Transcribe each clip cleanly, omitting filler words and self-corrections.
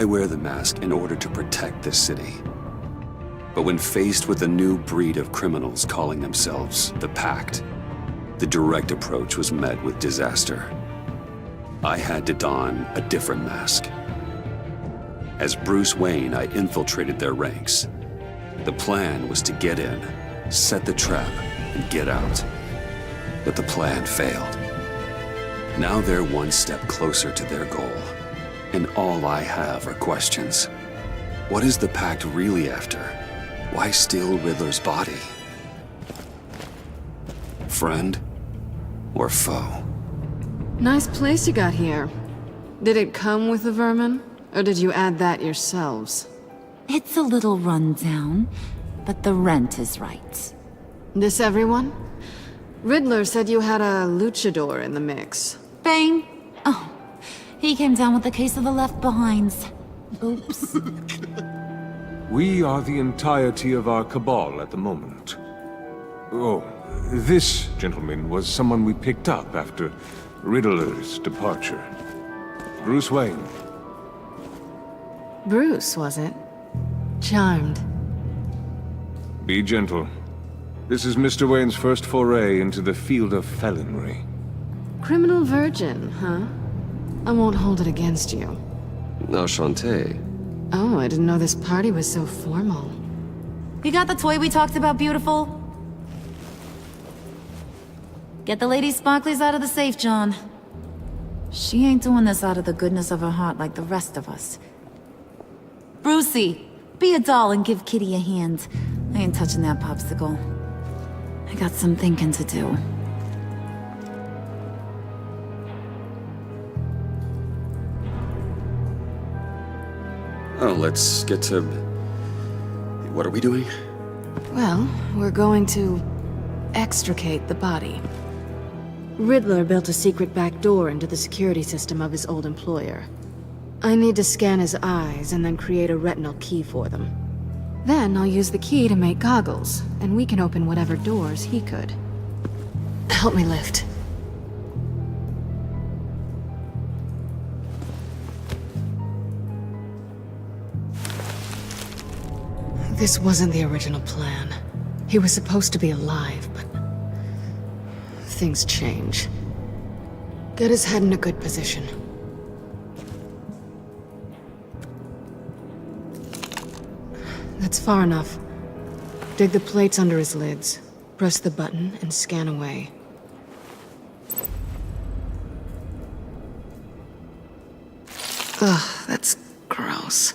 I wear the mask in order to protect this city. But when faced with a new breed of criminals calling themselves the Pact, the direct approach was met with disaster. I had to don a different mask. As Bruce Wayne, I infiltrated their ranks. The plan was to get in, set the trap, and get out. But the plan failed. Now they're one step closer to their goal. And all I have are questions. What is the Pact really after? Why steal Riddler's body? Friend or foe? Nice place you got here. Did it come with the vermin? Or did you add that yourselves? It's a little rundown, but the rent is right. This everyone? Riddler said you had a luchador in the mix. Bane? Oh, he came down with a case of the Left Behinds. Oops. We are the entirety of our cabal at the moment. Oh, this gentleman was someone we picked up after Riddler's departure. Bruce Wayne. Bruce, was it? Charmed. Be gentle. This is Mr. Wayne's first foray into the field of felonry. Criminal virgin, huh? I won't hold it against you. Enchanté. Oh, I didn't know this party was so formal. You got the toy we talked about, beautiful? Get the lady sparklies out of the safe, John. She ain't doing this out of the goodness of her heart like the rest of us. Brucey, be a doll and give Kitty a hand. I ain't touching that popsicle. I got some thinking to do. Oh, let's get to... What are we doing? Well, we're going to extricate the body. Riddler built a secret back door into the security system of his old employer. I need to scan his eyes and then create a retinal key for them. Then I'll use the key to make goggles, and we can open whatever doors he could. Help me lift. This wasn't the original plan. He was supposed to be alive, but... things change. Get his head in a good position. That's far enough. Dig the plates under his lids. Press the button and scan away. Ugh, that's gross.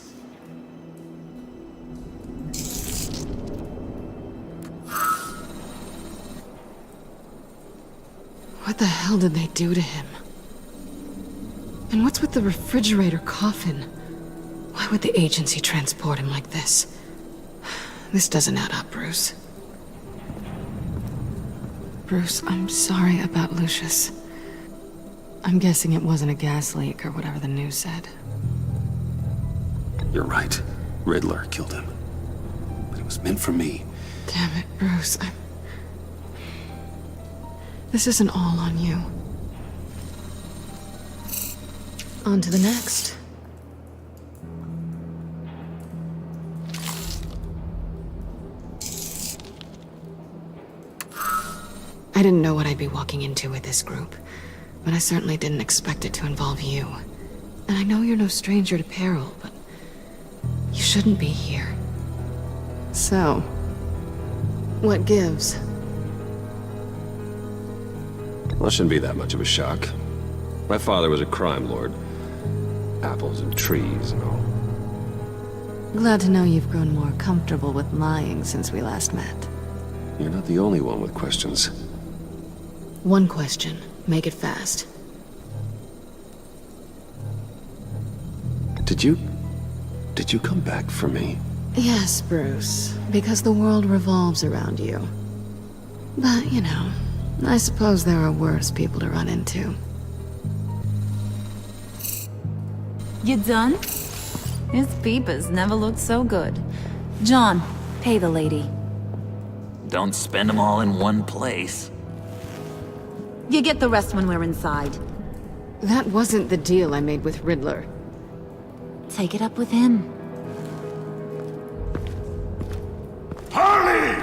What the hell did they do to him? And what's with the refrigerator coffin? Why would the agency transport him like this? This doesn't add up, Bruce. Bruce, I'm sorry about Lucius. I'm guessing it wasn't a gas leak or whatever the news said. You're right. Riddler killed him. But it was meant for me. Damn it, Bruce. This isn't all on you. On to the next. I didn't know what I'd be walking into with this group, but I certainly didn't expect it to involve you. And I know you're no stranger to peril, but you shouldn't be here. So, what gives? Well, it shouldn't be that much of a shock. My father was a crime lord. Apples and trees and all. Glad to know you've grown more comfortable with lying since we last met. You're not the only one with questions. One question. Make it fast. Did you come back for me? Yes, Bruce. Because the world revolves around you. But, you know, I suppose there are worse people to run into. You done? His peepers never looked so good. John, pay the lady. Don't spend them all in one place. You get the rest when we're inside. That wasn't the deal I made with Riddler. take it up with him. Harley!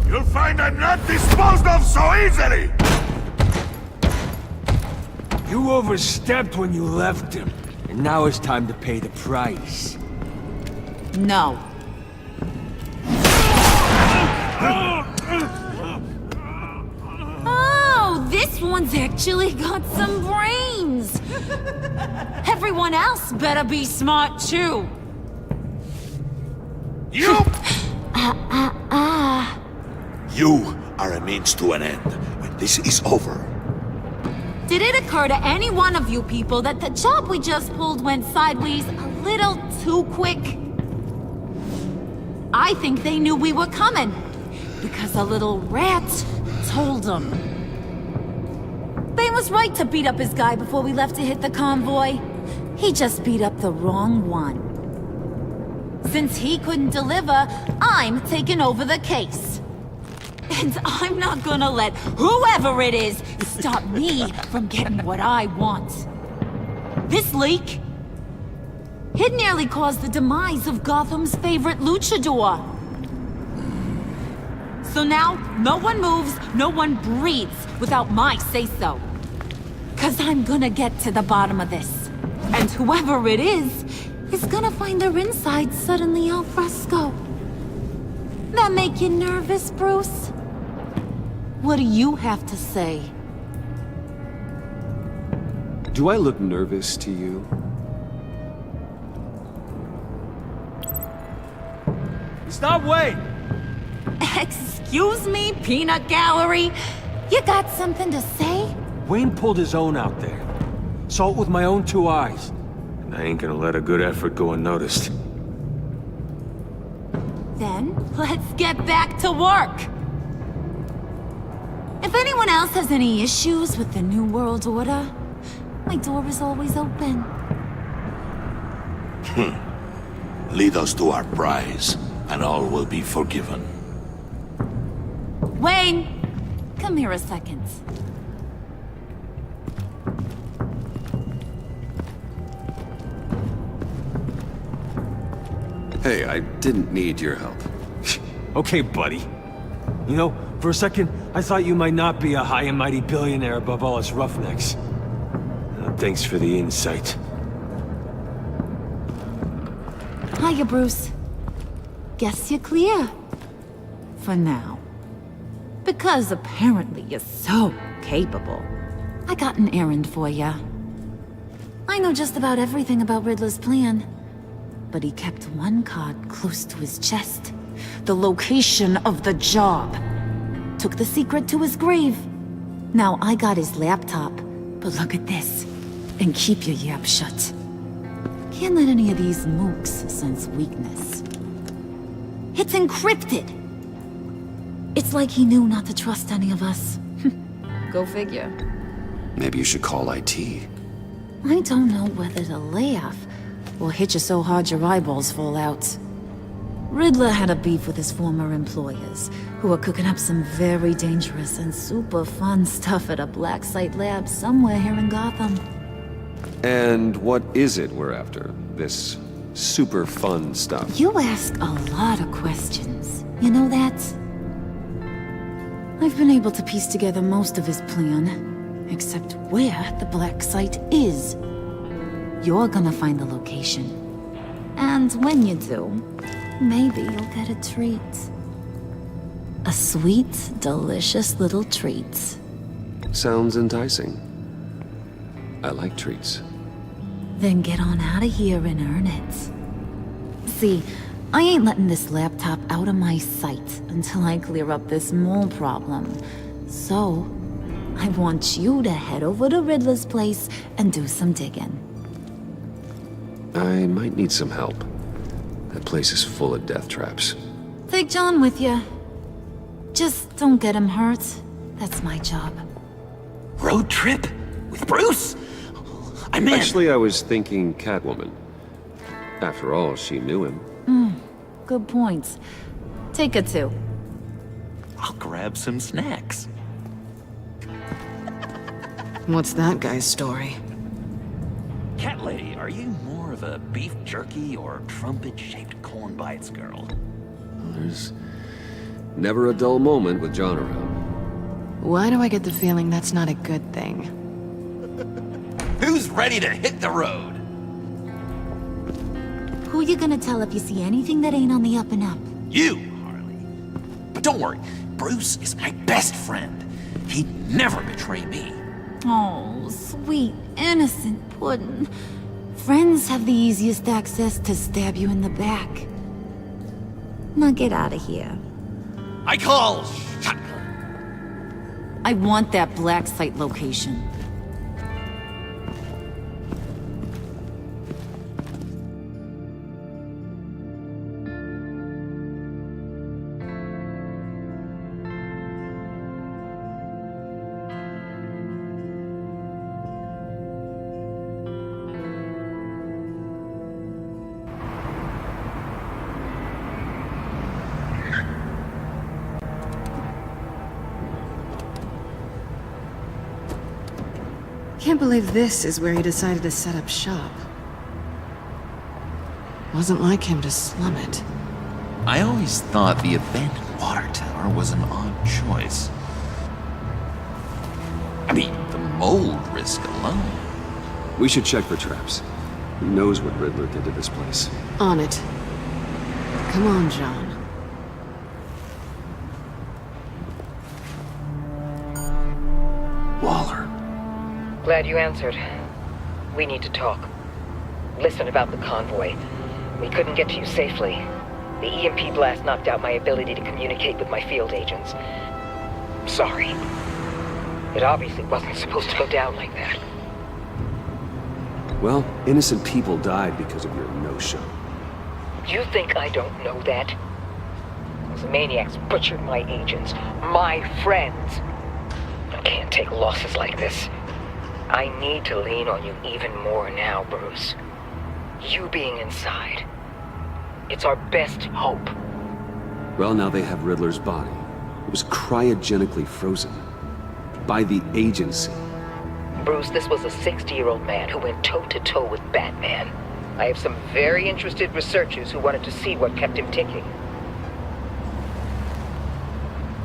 You'll find I'm not disposed of so easily! You overstepped when you left him, and now it's time to pay the price. No. Oh, this one's actually got some brains! Everyone else better be smart too. You! You are a means to an end. When this is over, Did it occur to any one of you people that the job we just pulled went sideways a little too quick? I think they knew we were coming, because a little rat told them. They was right to beat up his guy before we left to hit the convoy. He just beat up the wrong one. Since he couldn't deliver, I'm taking over the case. And I'm not gonna let whoever it is stop me from getting what I want. This leak, it nearly caused the demise of Gotham's favorite luchador. So now, no one moves, no one breathes without my say-so. 'Cause I'm gonna get to the bottom of this. And whoever it is gonna find their insides suddenly al fresco. That make you nervous, Bruce? What do you have to say? Do I look nervous to you? Stop waiting! Excuse me, peanut gallery? You got something to say? Wayne pulled his own out there. Saw it with my own two eyes. And I ain't gonna let a good effort go unnoticed. Then, let's get back to work. If anyone else has any issues with the New World Order, my door is always open. lead us to our prize, and all will be forgiven. Wayne, come here a second. Hey, I didn't need your help. Okay, buddy. You know, for a second, I thought you might not be a high and mighty billionaire above all us roughnecks. Thanks for the insight. Hiya, Bruce. Guess you're clear. For now. Because apparently you're so capable. I got an errand for ya. I know just about everything about Riddler's plan. But he kept one card close to his chest. The location of the job. Took the secret to his grave. Now I got his laptop. But look at this. And keep your yap shut. Can't let any of these mooks sense weakness. It's encrypted! It's like he knew not to trust any of us. Go figure. Maybe you should call IT. I don't know whether to laugh or hit you so hard your eyeballs fall out. Riddler had a beef with his former employers, who were cooking up some very dangerous and super fun stuff at a black site lab somewhere here in Gotham. And what is it we're after? This super fun stuff? You ask a lot of questions. You know that? I've been able to piece together most of his plan, except where the black site is. You're gonna find the location. And when you do, maybe you'll get a treat. A sweet, delicious little treat. Sounds enticing. I like treats. Then get on out of here and earn it. See, I ain't letting this laptop out of my sight until I clear up this mole problem. So, I want you to head over to Riddler's place and do some digging. I might need some help. That place is full of death traps. Take John with you. Just don't get him hurt. That's my job. Road trip? With Bruce? I'm in. Actually, I was thinking Catwoman. After all, she knew him. Good points. Take it too. I'll grab some snacks. What's that guy's story? Cat lady, are you more of a beef jerky or trumpet-shaped corn bites girl? There's never a dull moment with John around. Why do I get the feeling that's not a good thing? Who's ready to hit the road? Who you gonna tell if you see anything that ain't on the up and up? You, Harley. But don't worry, Bruce is my best friend. He'd never betray me. Oh, sweet, innocent puddin'. Friends have the easiest access to stab you in the back. Now get out of here. I call shotgun. I want that black site location. Can't believe this is where he decided to set up shop. Wasn't like him to slum it. I always thought the abandoned water tower was an odd choice. I mean, the mold risk alone. We should check for traps. Who knows what Riddler did to this place? On it. Come on, John. Waller. Glad you answered. We need to talk. Listen about the convoy. We couldn't get to you safely. The EMP blast knocked out my ability to communicate with my field agents. Sorry. It obviously wasn't supposed to go down like that. Well, innocent people died because of your no-show. You think I don't know that? Those maniacs butchered my agents, my friends. I can't take losses like this. I need to lean on you even more now, Bruce. You being inside. It's our best hope. Well, now they have Riddler's body. It was cryogenically frozen. By the agency. Bruce, this was a 60-year-old man who went toe-to-toe with Batman. I have some very interested researchers who wanted to see what kept him ticking.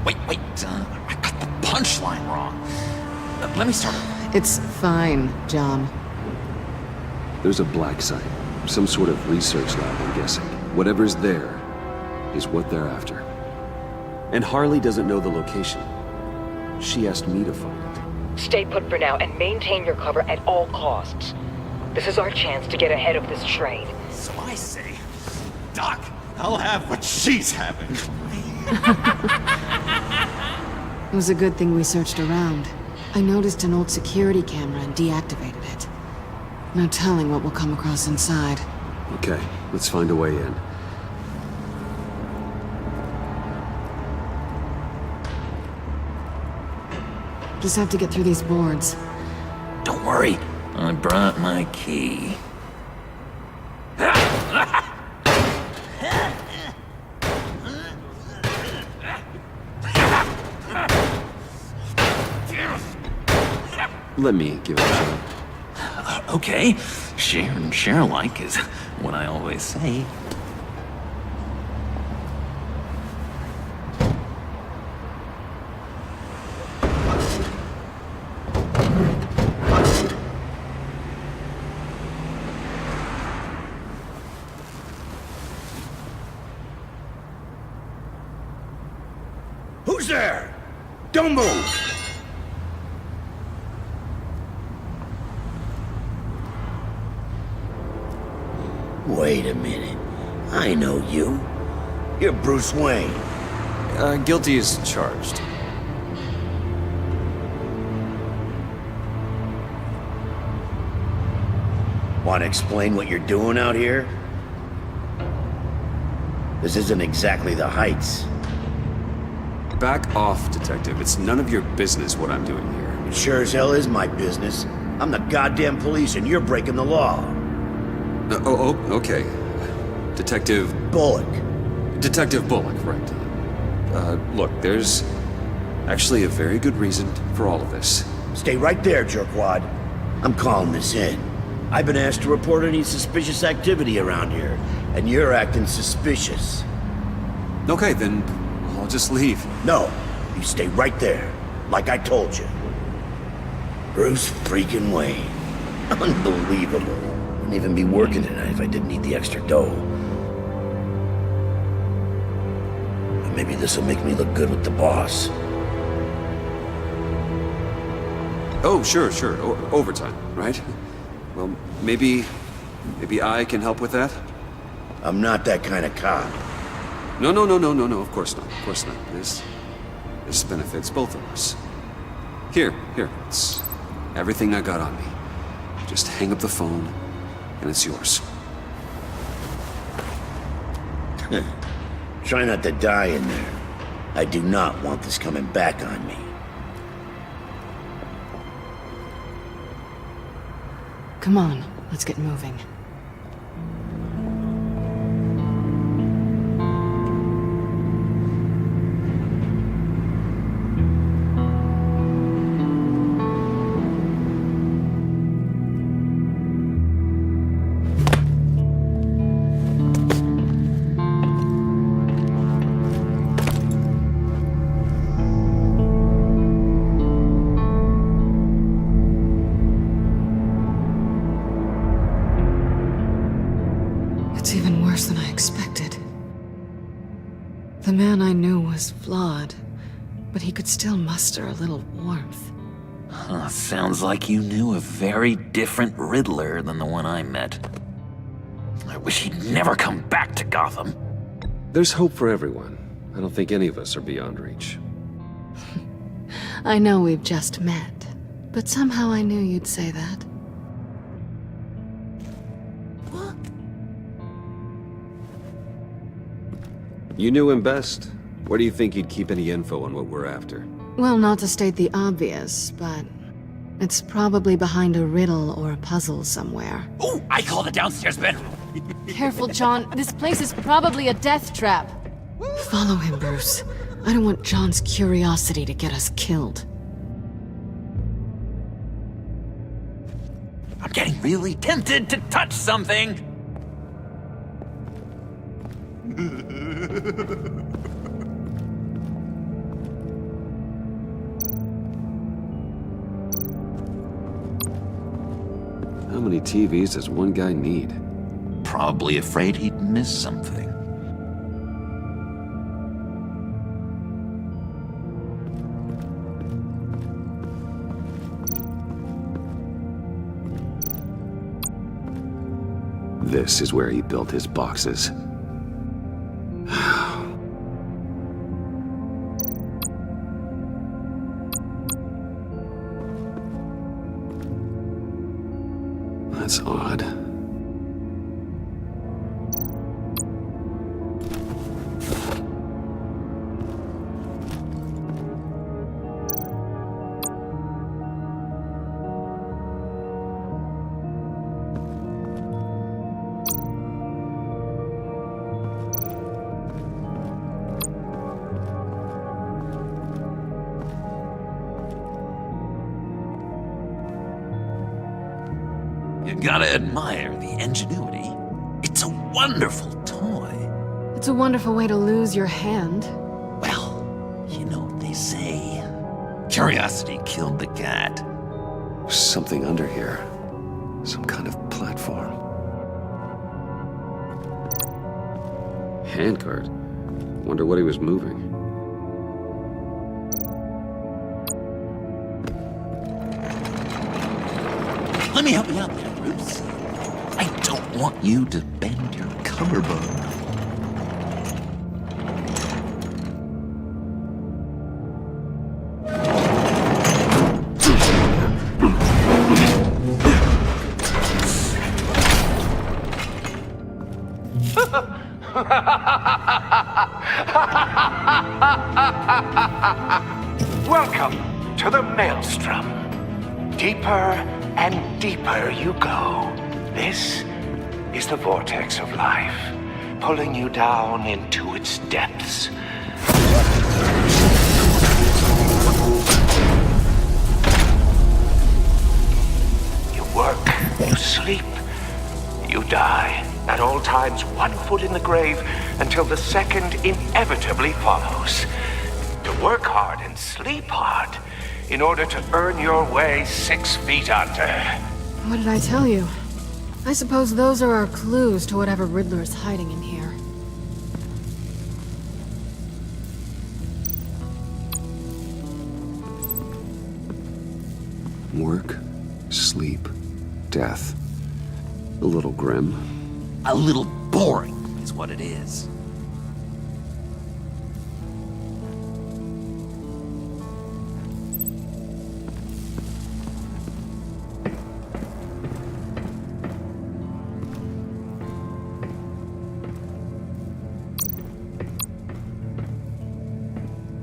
Wait, I got the punchline wrong. Let me start over. It's fine, John. There's a black site. Some sort of research lab, I'm guessing. Whatever's there is what they're after. And Harley doesn't know the location. She asked me to find it. Stay put for now and maintain your cover at all costs. This is our chance to get ahead of this train. So I say, Doc, I'll have what she's having. It was a good thing we searched around. I noticed an old security camera and deactivated it. No telling what we'll come across inside. Okay, let's find a way in. Just have to get through these boards. Don't worry, I brought my key. Let me give it a shot. Okay, share and share alike is what I always say. Who's there? Don't move! Wait a minute. I know you. You're Bruce Wayne. Guilty as charged. Want to explain what you're doing out here? This isn't exactly the Heights. Back off, Detective. It's none of your business what I'm doing here. It sure as hell is my business. I'm the goddamn police and you're breaking the law. Okay. Detective... Bullock. Detective Bullock, right. Look, there's actually a very good reason for all of this. Stay right there, jerkwad. I'm calling this in. I've been asked to report any suspicious activity around here, and you're acting suspicious. Okay, then I'll just leave. No, you stay right there, like I told you. Bruce freaking Wayne. Unbelievable. Wouldn't even be working tonight if I didn't need the extra dough. But maybe this'll make me look good with the boss. Oh, sure. Overtime, right? Well, maybe I can help with that? I'm not that kind of cop. No, of course not. This benefits both of us. Here, it's everything I got on me. Just hang up the phone, and it's yours. Try not to die in there. I do not want this coming back on me. Come on, let's get moving. It's even worse than I expected. The man I knew was flawed, but he could still muster a little warmth. Huh, sounds like you knew a very different Riddler than the one I met. I wish he'd never come back to Gotham. There's hope for everyone. I don't think any of us are beyond reach. I know we've just met, but somehow I knew you'd say that. You knew him best. Where do you think he'd keep any info on what we're after? Well, not to state the obvious, but it's probably behind a riddle or a puzzle somewhere. Ooh, I call the downstairs bedroom. Careful, John. This place is probably a death trap. Follow him, Bruce. I don't want John's curiosity to get us killed. I'm getting really tempted to touch something. How many TVs does one guy need? Probably afraid he'd miss something. This is where he built his boxes. That's odd. You gotta admire the ingenuity. It's a wonderful toy. It's a wonderful way to lose your hand. Well, you know what they say. Curiosity killed the cat. There's something under here. Some kind of platform. Handcart. Wonder what he was moving. Let me help you out there, Bruce. I don't want you to bend your collarbone. Welcome to the Maelstrom. Deeper and deeper you go. This is the vortex of life, pulling you down into its depths. work, you sleep, you die. At all times, one foot in the grave until the second inevitably follows. To work hard and sleep hard in order to earn your way 6 feet under. What did I tell you? I suppose those are our clues to whatever Riddler is hiding in here. Work, sleep, death. A little grim. A little boring is what it is.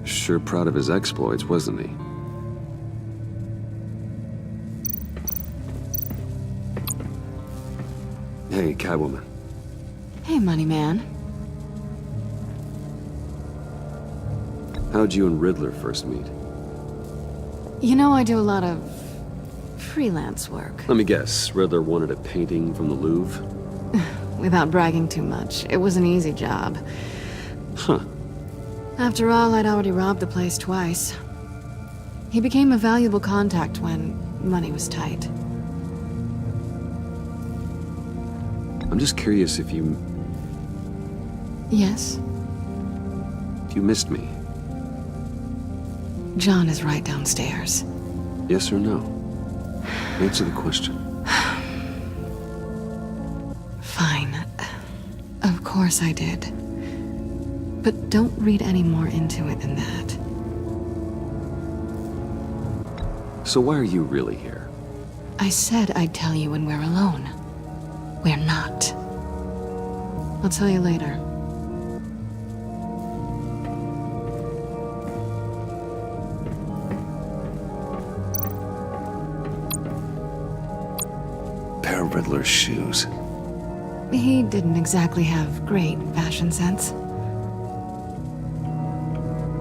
Sure proud of his exploits, wasn't he? Hey, Catwoman. Hey, Money Man. How'd you and Riddler first meet? You know, I do a lot of freelance work. Let me guess, Riddler wanted a painting from the Louvre? Without bragging too much, it was an easy job. Huh. After all, I'd already robbed the place twice. He became a valuable contact when money was tight. I'm just curious if you Yes? missed me. John is right downstairs. Yes or no? Answer the question. Fine. Of course I did. But don't read any more into it than that. So why are you really here? I said I'd tell you when we're alone. We're not. I'll tell you later. Pair of Riddler's shoes. He didn't exactly have great fashion sense.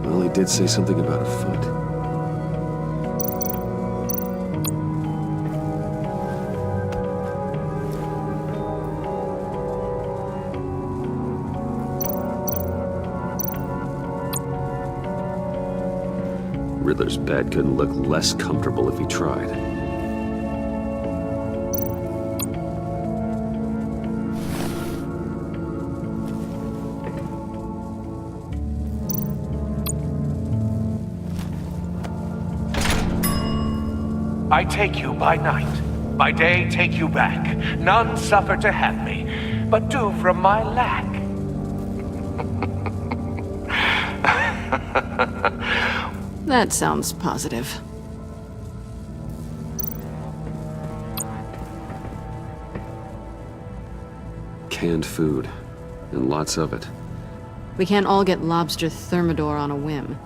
Well, he did say something about a foot. Riddler's bed couldn't look less comfortable if he tried. I take you by night, by day take you back. None suffer to have me, but do from my lack. That sounds positive. Canned food, and lots of it. We can't all get lobster thermidor on a whim.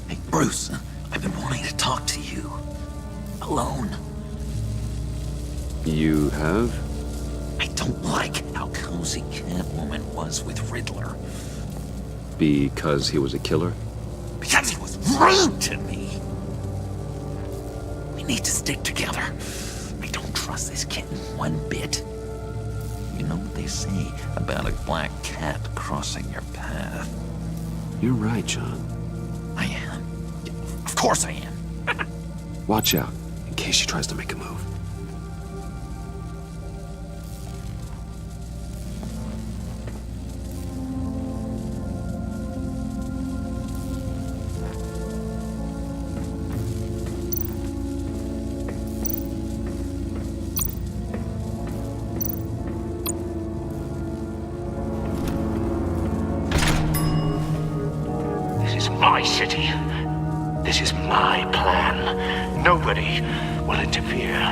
Hey, Bruce, I've been wanting to talk to you. Alone. You have? I don't like how cozy Catwoman was with Riddler. Because he was a killer? Because he was rude to me. We need to stick together. I don't trust this kitten one bit. You know what they say about a black cat crossing your path? You're right, John. I am. Of course I am. Watch out, in case she tries to make a move. This is my city. This is my plan. Nobody will interfere.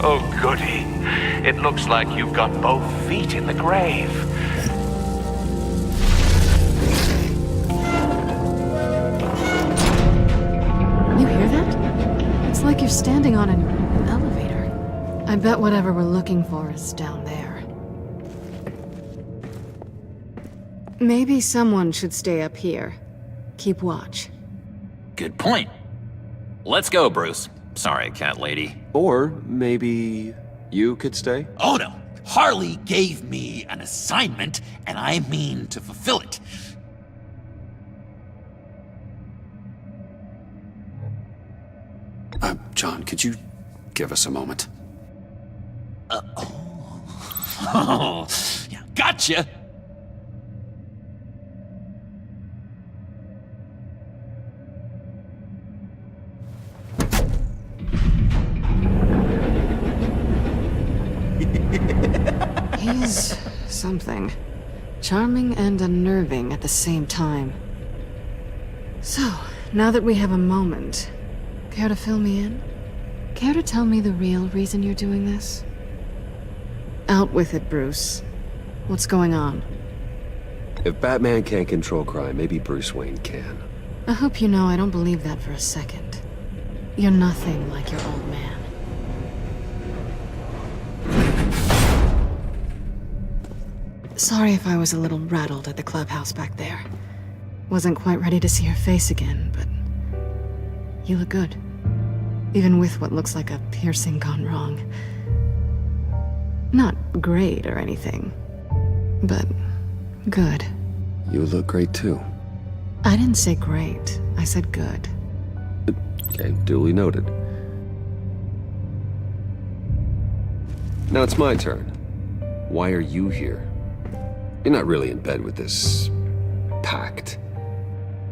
Oh, goody. It looks like you've got both feet in the grave. You hear that? It's like you're standing on an elevator. I bet whatever we're looking for is down there. Maybe someone should stay up here. Keep watch. Good point. Let's go, Bruce. Sorry, cat lady. Or maybe you could stay? Oh no! Harley gave me an assignment, and I mean to fulfill it. John, could you give us a moment? Oh, yeah, gotcha! He's something. Charming and unnerving at the same time. So, now that we have a moment, care to fill me in? Care to tell me the real reason you're doing this? Out with it, Bruce. What's going on? If Batman can't control crime, maybe Bruce Wayne can. I hope you know I don't believe that for a second. You're nothing like your old man. Sorry if I was a little rattled at the clubhouse back there. Wasn't quite ready to see your face again, but you look good. Even with what looks like a piercing gone wrong. Not great or anything, but good. You look great too. I didn't say great, I said good. Okay, duly noted. Now it's my turn. Why are you here? You're not really in bed with this pact.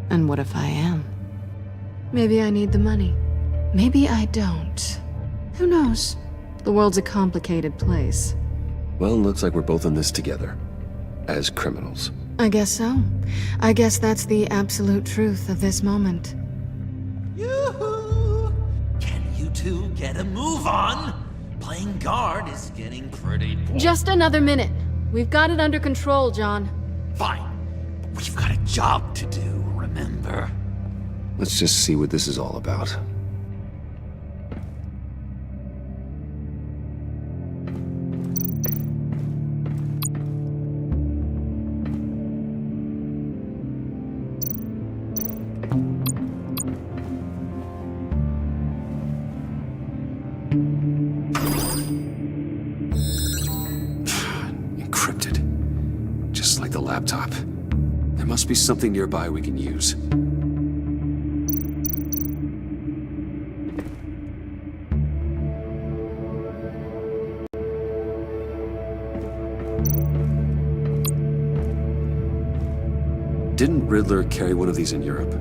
And what if I am? Maybe I need the money. Maybe I don't. Who knows? The world's a complicated place. Well, looks like we're both in this together. As criminals. I guess so. I guess that's the absolute truth of this moment. Yoo-hoo! Can you two get a move on? Playing guard is getting pretty boring. Just another minute. We've got it under control, John. Fine. But we've got a job to do, remember? Let's just see what this is all about. Encrypted. Just like the laptop. There must be something nearby we can use. Didn't Riddler carry one of these in Europe?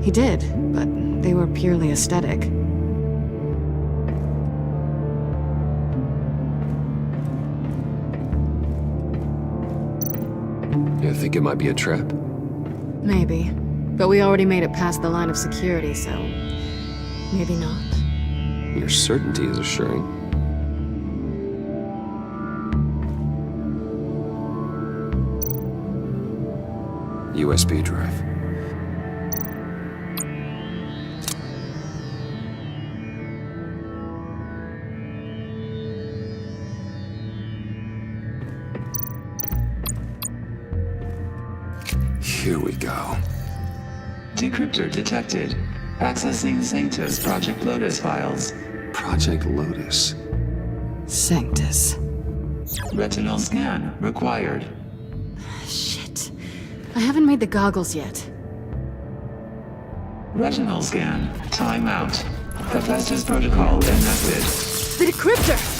He did, but they were purely aesthetic. You think it might be a trap? Maybe. But we already made it past the line of security, so maybe not. Your certainty is assuring. USB drive. Here we go. Decryptor detected. Accessing Sanctus Project Lotus files. Project Lotus. Sanctus. Retinal scan required. Shit. I haven't made the goggles yet. Retinal scan. Timeout. Hephaestus protocol enacted. The decryptor!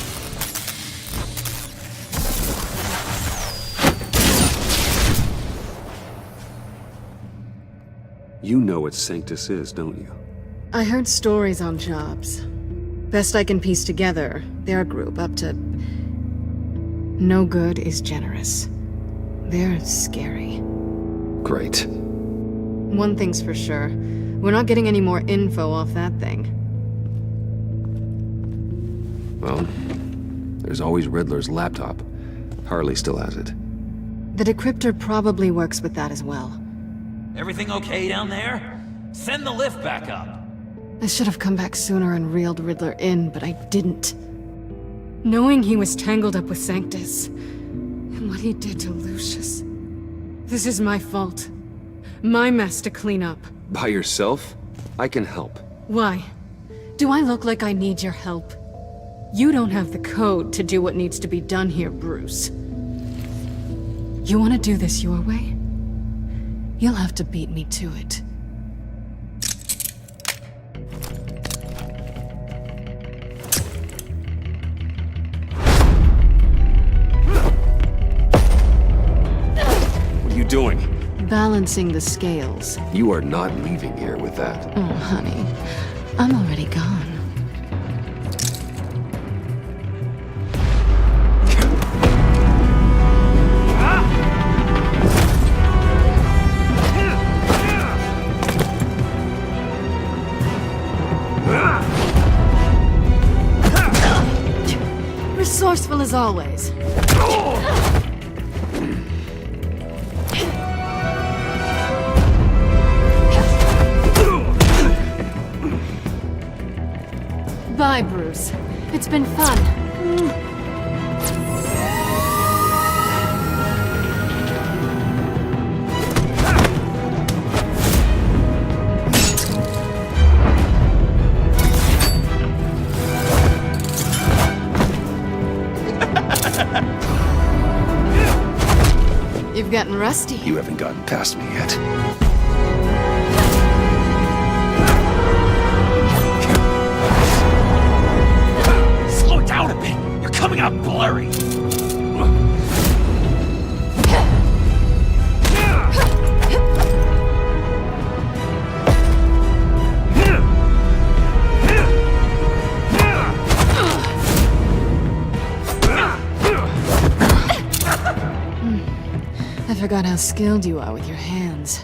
You know what Sanctus is, don't you? I heard stories on jobs. Best I can piece together, they're a group up to... No good is generous. They're scary. Great. One thing's for sure. We're not getting any more info off that thing. Well, there's always Riddler's laptop. Harley still has it. The decryptor probably works with that as well. Everything okay down there? Send the lift back up. I should have come back sooner and reeled Riddler in, but I didn't. Knowing he was tangled up with Sanctus, and what he did to Lucius. This is my fault. My mess to clean up. By yourself? I can help. Why? Do I look like I need your help? You don't have the code to do what needs to be done here, Bruce. You want to do this your way? You'll have to beat me to it. What are you doing? Balancing the scales. You are not leaving here with that. Oh, honey. I'm already gone. Resourceful as always. Bye, Bruce. It's been fun. You've gotten rusty. You haven't gotten past me yet. Slow down a bit. You're coming out blurry. I forgot how skilled you are with your hands.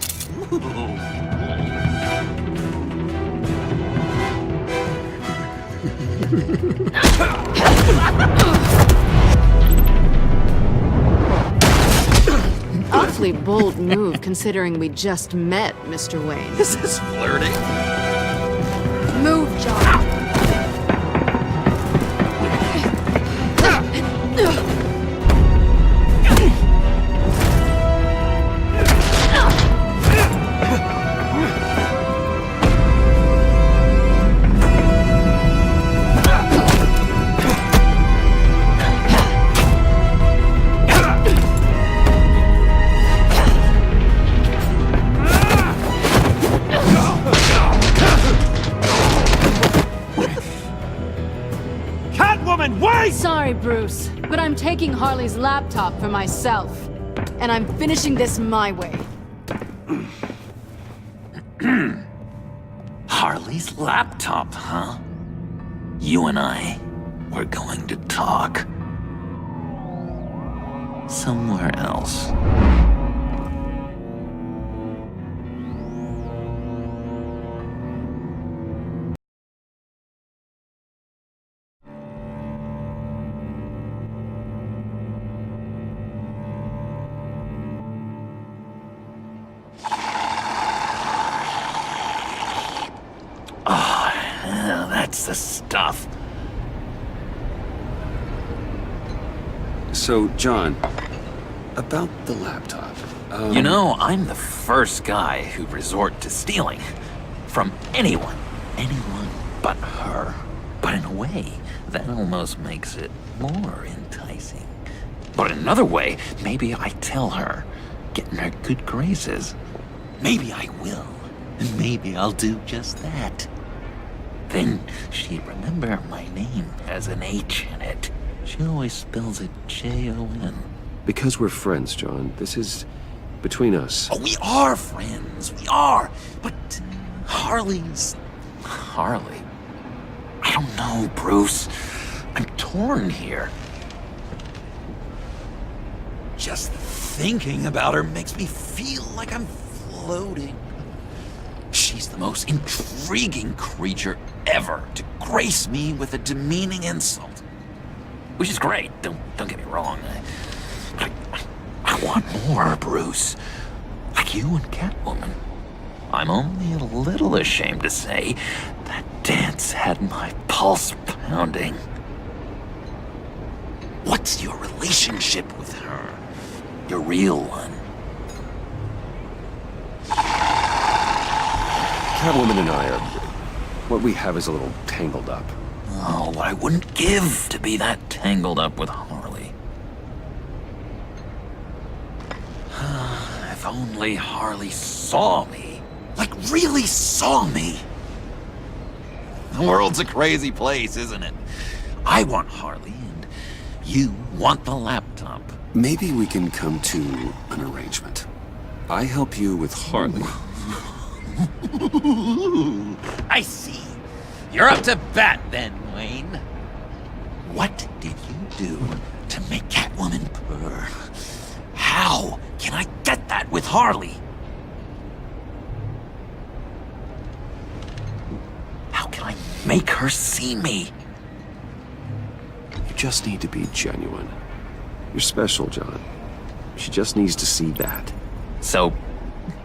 Awfully bold move considering we just met, Mr. Wayne. This is flirting. Move, John. Sorry, Bruce, but I'm taking Harley's laptop for myself. And I'm finishing this my way. Harley's laptop, huh? You and I, we're going to talk. Somewhere else. That's the stuff. So, John, about the laptop. You know, I'm the first guy who'd resort to stealing. From anyone. Anyone but her. But in a way, that almost makes it more enticing. But in another way, maybe I tell her, get in her good graces. Maybe I will. And maybe I'll do just that. Then she'd remember my name has an H in it. She always spells it J-O-N. Because we're friends, John. This is between us. Oh, we are friends. We are. But Harley's... Harley? I don't know, Bruce. I'm torn here. Just thinking about her makes me feel like I'm floating. She's the most intriguing creature ever to grace me with a demeaning insult. which is great. Don't get me wrong. I want more, Bruce. Like you and Catwoman. I'm only a little ashamed to say that dance had my pulse pounding. What's your relationship with her? Your real one? Catwoman and I are... what we have is a little tangled up. Oh, what I wouldn't give to be that tangled up with Harley. If only Harley saw me. Like, really saw me. The world's a crazy place, isn't it? I want Harley, and you want the laptop. Maybe we can come to an arrangement. I help you with Harley. I see. You're up to bat then, Wayne. What did you do to make Catwoman purr? How can I get that with Harley? How can I make her see me? You just need to be genuine. You're special, John. She just needs to see that. So,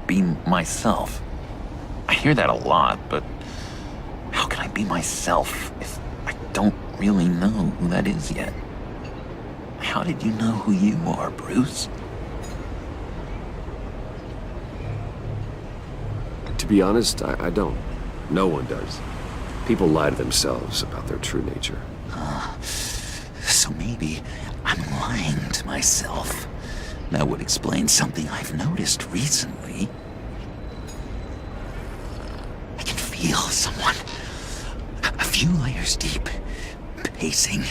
be myself. I hear that a lot, but how can I be myself if I don't really know who that is yet? How did you know who you are, Bruce? To be honest, I don't. No one does. People lie to themselves about their true nature. So maybe I'm lying to myself. That would explain something I've noticed recently. I can feel someone a few layers deep, pacing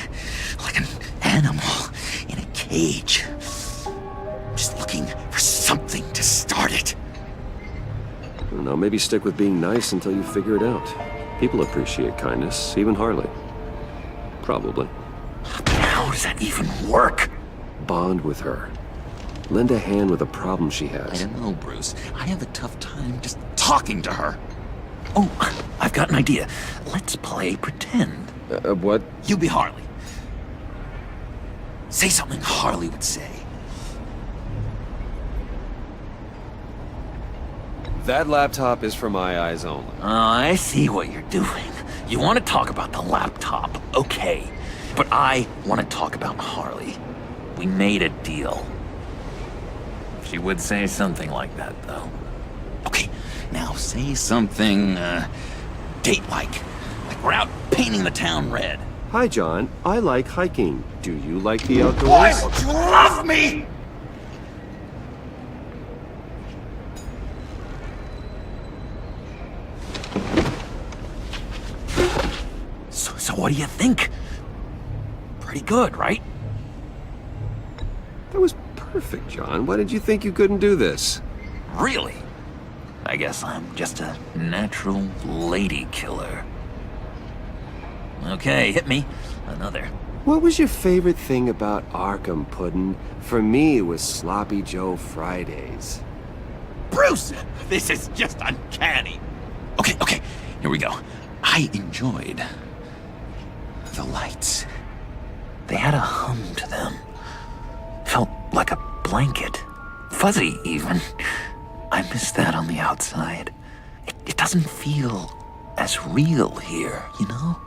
like an animal in a cage. Just looking for something to start it. I don't know, maybe stick with being nice until you figure it out. People appreciate kindness, even Harley. Probably. But how does that even work? Bond with her. Lend a hand with a problem she I has. don't know, Bruce. I have a tough time just talking to her. Oh, I've got an idea. Let's play pretend. What? You be Harley. Say something Harley would say. That laptop is for my eyes only. I see what you're doing. You want to talk about the laptop, okay. But I want to talk about Harley. We made a deal. She would say something like that, though. Okay, now say something, date-like. Like we're out painting the town red. Hi, John. I like hiking. Do you like the outdoors? Why would you love me? So what do you think? Pretty good, right? That was perfect, John. Why did you think you couldn't do this? Really? I guess I'm just a natural lady killer. Okay, hit me. Another. What was your favorite thing about Arkham, Puddin'? For me, it was Sloppy Joe Fridays. Bruce! This is just uncanny. Okay, here we go. I enjoyed the lights. They had a hum to them. Felt like a blanket. Fuzzy, even. I miss that on the outside. It doesn't feel as real here, you know?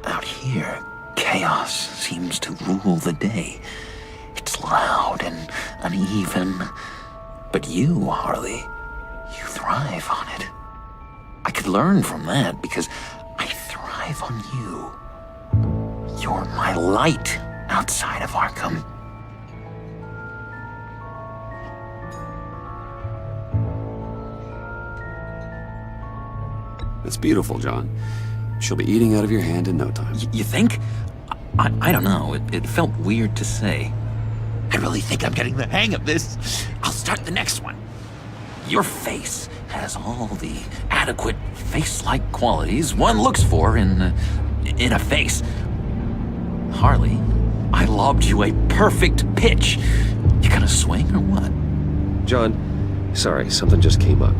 Out here, chaos seems to rule the day. It's loud and uneven. But you, Harley, you thrive on it. I could learn from that because I thrive on you. You're my light outside of Arkham. It's beautiful, John. She'll be eating out of your hand in no time. You think? I don't know. It felt weird to say. I really think I'm getting the hang of this. I'll start the next one. Your face has all the adequate face-like qualities one looks for in a face. Harley, I lobbed you a perfect pitch. You gonna swing or what? John, sorry, something just came up.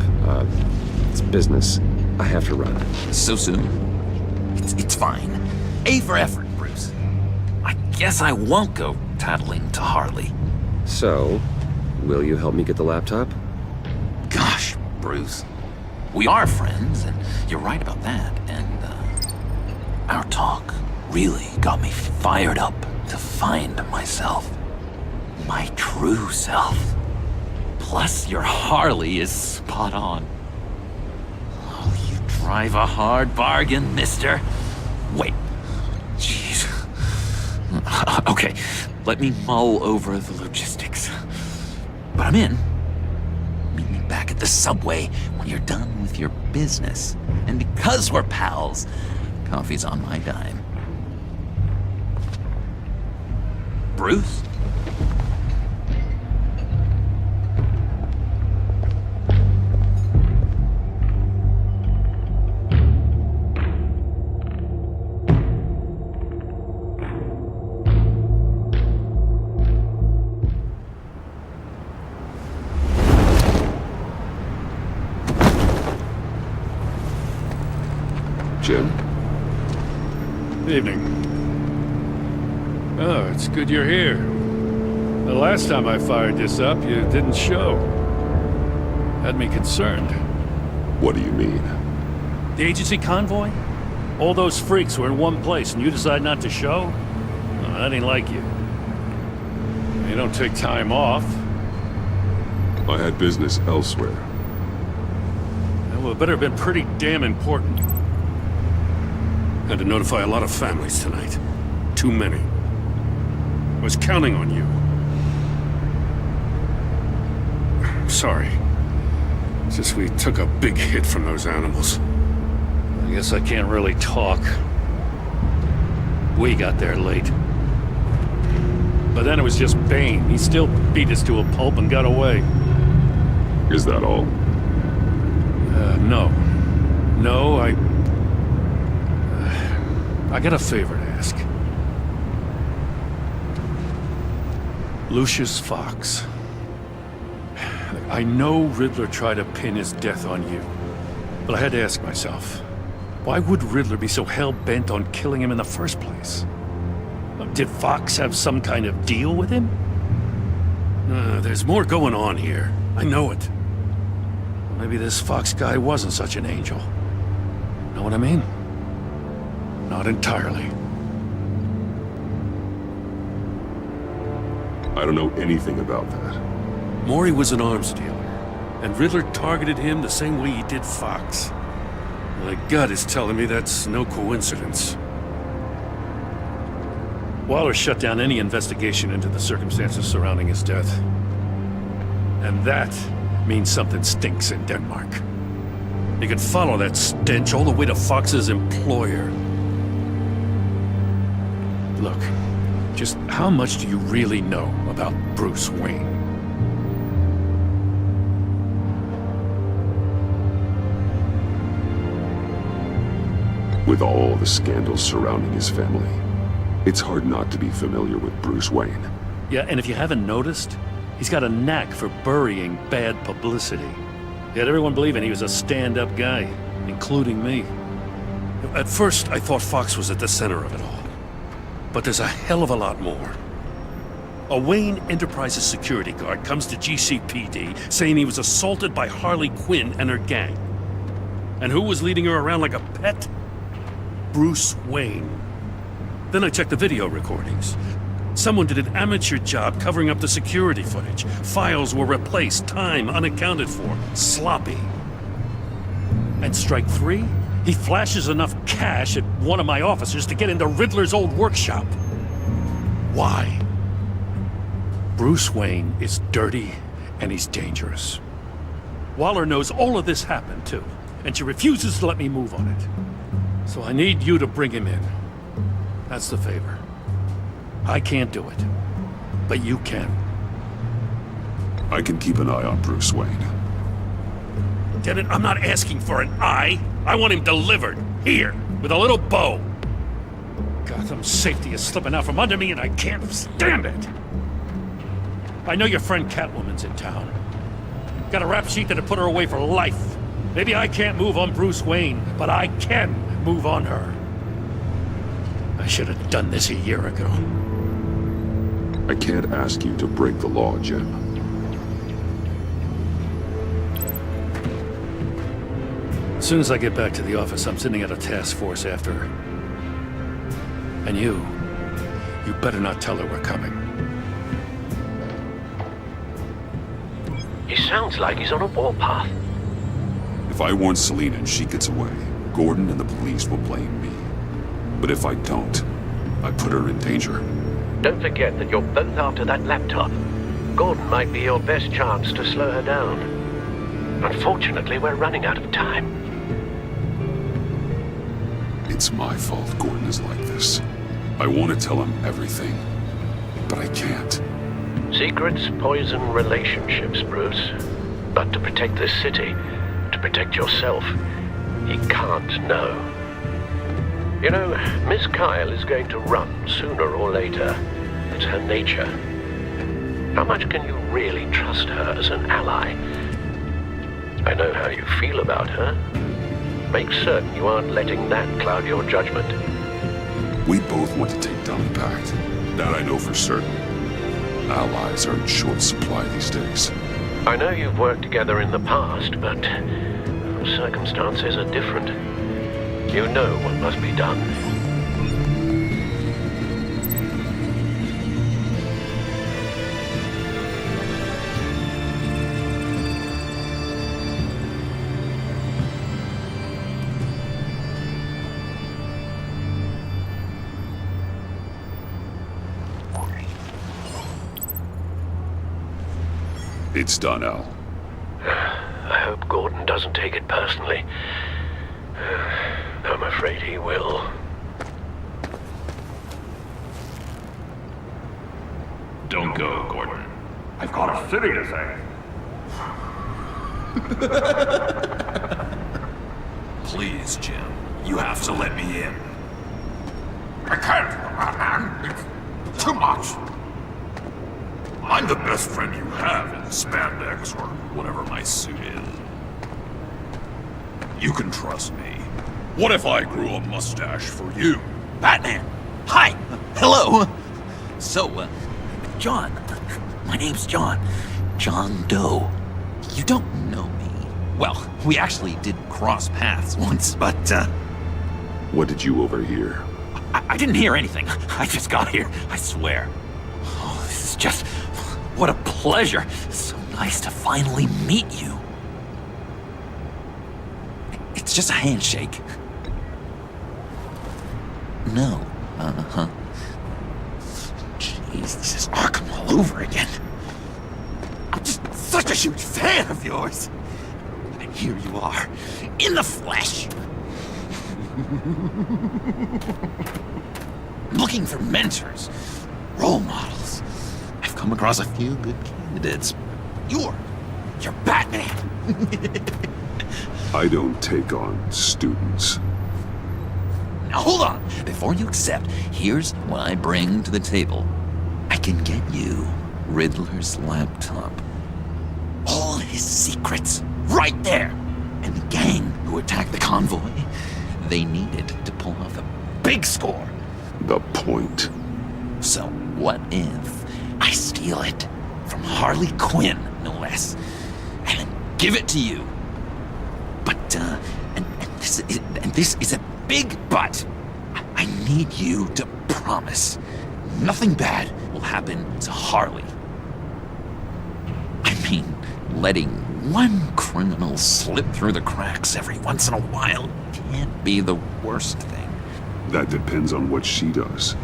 It's business. I have to run. So soon? It's fine. A for effort, Bruce. I guess I won't go tattling to Harley. So, will you help me get the laptop? Gosh, Bruce. We are friends, and you're right about that. And, our talk really got me fired up to find myself. My true self. Plus, your Harley is spot on. Oh, you drive a hard bargain, mister. Wait. Jeez. Okay, let me mull over the logistics. But I'm in. Meet me back at the subway when you're done with your business. And because we're pals, coffee's on my dime. Bruce? Jim? Evening. Oh, it's good you're here. The last time I fired this up, you didn't show. Had me concerned. What do you mean? The agency convoy? All those freaks were in one place and you decide not to show? Oh, that ain't like you. You don't take time off. I had business elsewhere. Well, it better have been pretty damn important. Had to notify a lot of families tonight. Too many. I was counting on you. Sorry. It's just we took a big hit from those animals. I guess I can't really talk. We got there late. But then it was just Bane. He still beat us to a pulp and got away. Is that all? No. No, I got a favor to ask. Lucius Fox. I know Riddler tried to pin his death on you, but I had to ask myself, why would Riddler be so hell-bent on killing him in the first place? Did Fox have some kind of deal with him? There's more going on here. I know it. Maybe this Fox guy wasn't such an angel. Know what I mean? Not entirely. I don't know anything about that. Maury was an arms dealer, and Riddler targeted him the same way he did Fox. My gut is telling me that's no coincidence. Waller shut down any investigation into the circumstances surrounding his death. And that means something stinks in Denmark. You can follow that stench all the way to Fox's employer. Look, just how much do you really know about Bruce Wayne? With all the scandals surrounding his family, it's hard not to be familiar with Bruce Wayne. Yeah, and if you haven't noticed, he's got a knack for burying bad publicity. He had everyone believing he was a stand-up guy, including me. At first, I thought Fox was at the center of it all. But there's a hell of a lot more. A Wayne Enterprises security guard comes to GCPD saying he was assaulted by Harley Quinn and her gang. And who was leading her around like a pet? Bruce Wayne. Then I checked the video recordings. Someone did an amateur job covering up the security footage. Files were replaced, time unaccounted for, sloppy. And strike three? He flashes enough cash at one of my officers to get into Riddler's old workshop. Why? Bruce Wayne is dirty and he's dangerous. Waller knows all of this happened too, and she refuses to let me move on it. So I need you to bring him in. That's the favor. I can't do it, but you can. I can keep an eye on Bruce Wayne. Get it? I'm not asking for an eye. I want him delivered, here, with a little bow. Gotham's safety is slipping out from under me and I can't stand it. I know your friend Catwoman's in town. Got a rap sheet that'd put her away for life. Maybe I can't move on Bruce Wayne, but I can move on her. I should have done this a year ago. I can't ask you to break the law, Jim. As soon as I get back to the office, I'm sending out a task force after her. And you better not tell her we're coming. He sounds like he's on a warpath. If I warn Selina and she gets away, Gordon and the police will blame me. But if I don't, I put her in danger. Don't forget that you're both after that laptop. Gordon might be your best chance to slow her down. Unfortunately, we're running out of time. It's my fault Gordon is like this. I want to tell him everything, but I can't. Secrets poison relationships, Bruce. But to protect this city, to protect yourself, he can't know. You know, Miss Kyle is going to run sooner or later. It's her nature. How much can you really trust her as an ally? I know how you feel about her. Make certain you aren't letting that cloud your judgment. We both want to take down the Pact. That I know for certain. Allies are in short supply these days. I know you've worked together in the past, but circumstances are different. You know what must be done. It's done, Al. I hope Gordon doesn't take it personally. I'm afraid he will. Don't go, Gordon. I've got a city to save. Please, Jim. You have to let me in. I can't, man. It's too much. I'm the best friend you have in spandex or whatever my suit is. You can trust me. What if I grew a mustache for you? Batman! Hi! Hello! So, John. My name's John. John Doe. You don't know me. Well, we actually did cross paths once, but, What did you overhear? I didn't hear anything. I just got here, I swear. Oh, this is just... What a pleasure. So nice to finally meet you. It's just a handshake. No. Uh-huh. Jeez, this is Arkham all over again. I'm just such a huge fan of yours. And here you are, in the flesh. Looking for mentors, role models. I've come across a few good candidates. You're Batman. I don't take on students. Now hold on. Before you accept, here's what I bring to the table. I can get you Riddler's laptop. All his secrets, right there. And the gang who attacked the convoy, they needed to pull off a big score. The point. So what if I steal it from Harley Quinn, no less, and then give it to you? But, and this is a big but. I need you to promise nothing bad will happen to Harley. I mean, letting one criminal slip through the cracks every once in a while can't be the worst thing. That depends on what she does.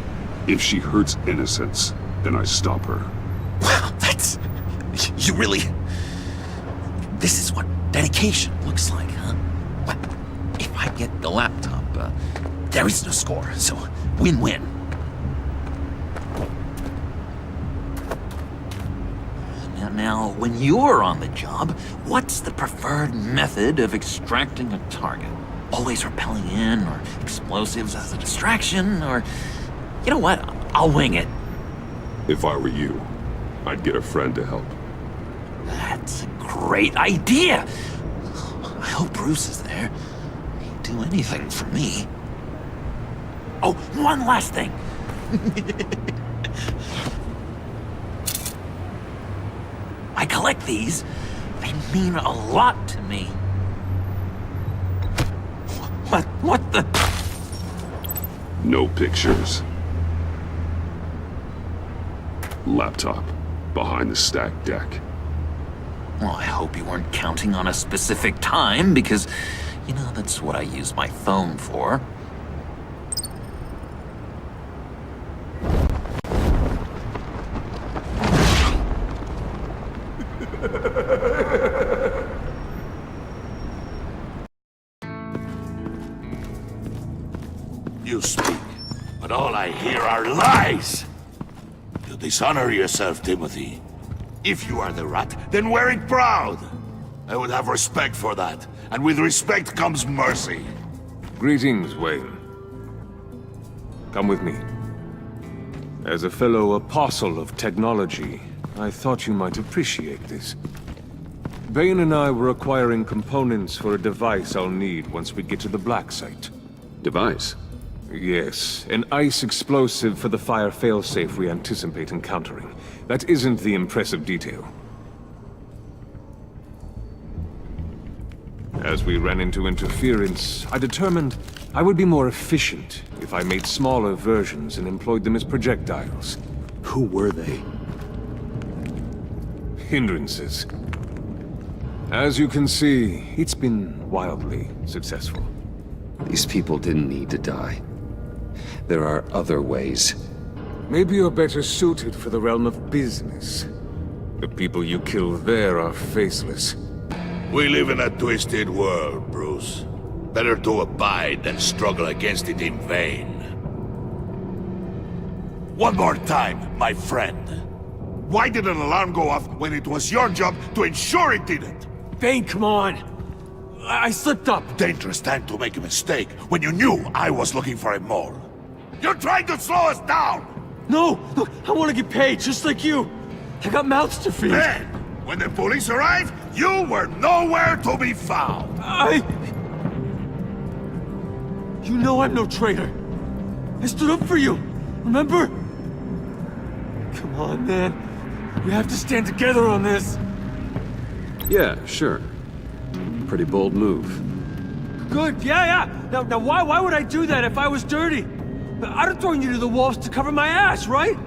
If she hurts innocents, then I stop her. Wow, that's... You really... This is what dedication looks like, huh? Well, if I get the laptop, there is no score, so win-win. Now, when you're on the job, what's the preferred method of extracting a target? Always rappelling in, or explosives as a distraction, or... You know what? I'll wing it. If I were you, I'd get a friend to help. That's a great idea! I hope Bruce is there. He'd do anything for me. Oh, one last thing. collect these. They mean a lot to me. What the? No pictures. Laptop. Behind the stacked deck. Well, I hope you weren't counting on a specific time, because, you know, that's what I use my phone for. You speak, but all I hear are lies! You dishonor yourself, Timothy. If you are the rat, then wear it proud! I would have respect for that, and with respect comes mercy. Greetings, Wayne. Come with me. As a fellow apostle of technology, I thought you might appreciate this. Bane and I were acquiring components for a device I'll need once we get to the Black Site. Device? Yes, an ice explosive for the fire failsafe we anticipate encountering. That isn't the impressive detail. As we ran into interference, I determined I would be more efficient if I made smaller versions and employed them as projectiles. Who were they? Hindrances. As you can see, it's been wildly successful. These people didn't need to die. There are other ways. Maybe you're better suited for the realm of business. The people you kill there are faceless. We live in a twisted world, Bruce. Better to abide than struggle against it in vain. One more time, my friend. Why did an alarm go off when it was your job to ensure it didn't? Bane, come on! I slipped up! Dangerous time to make a mistake when you knew I was looking for a mole. You're trying to slow us down! No! Look, I want to get paid, just like you! I got mouths to feed! Then, when the police arrived, you were nowhere to be found! You know I'm no traitor! I stood up for you, remember? Come on, man. We have to stand together on this! Yeah, sure. Pretty bold move. Good, yeah! Now why would I do that if I was dirty? I'd have thrown you to the wolves to cover my ass, right?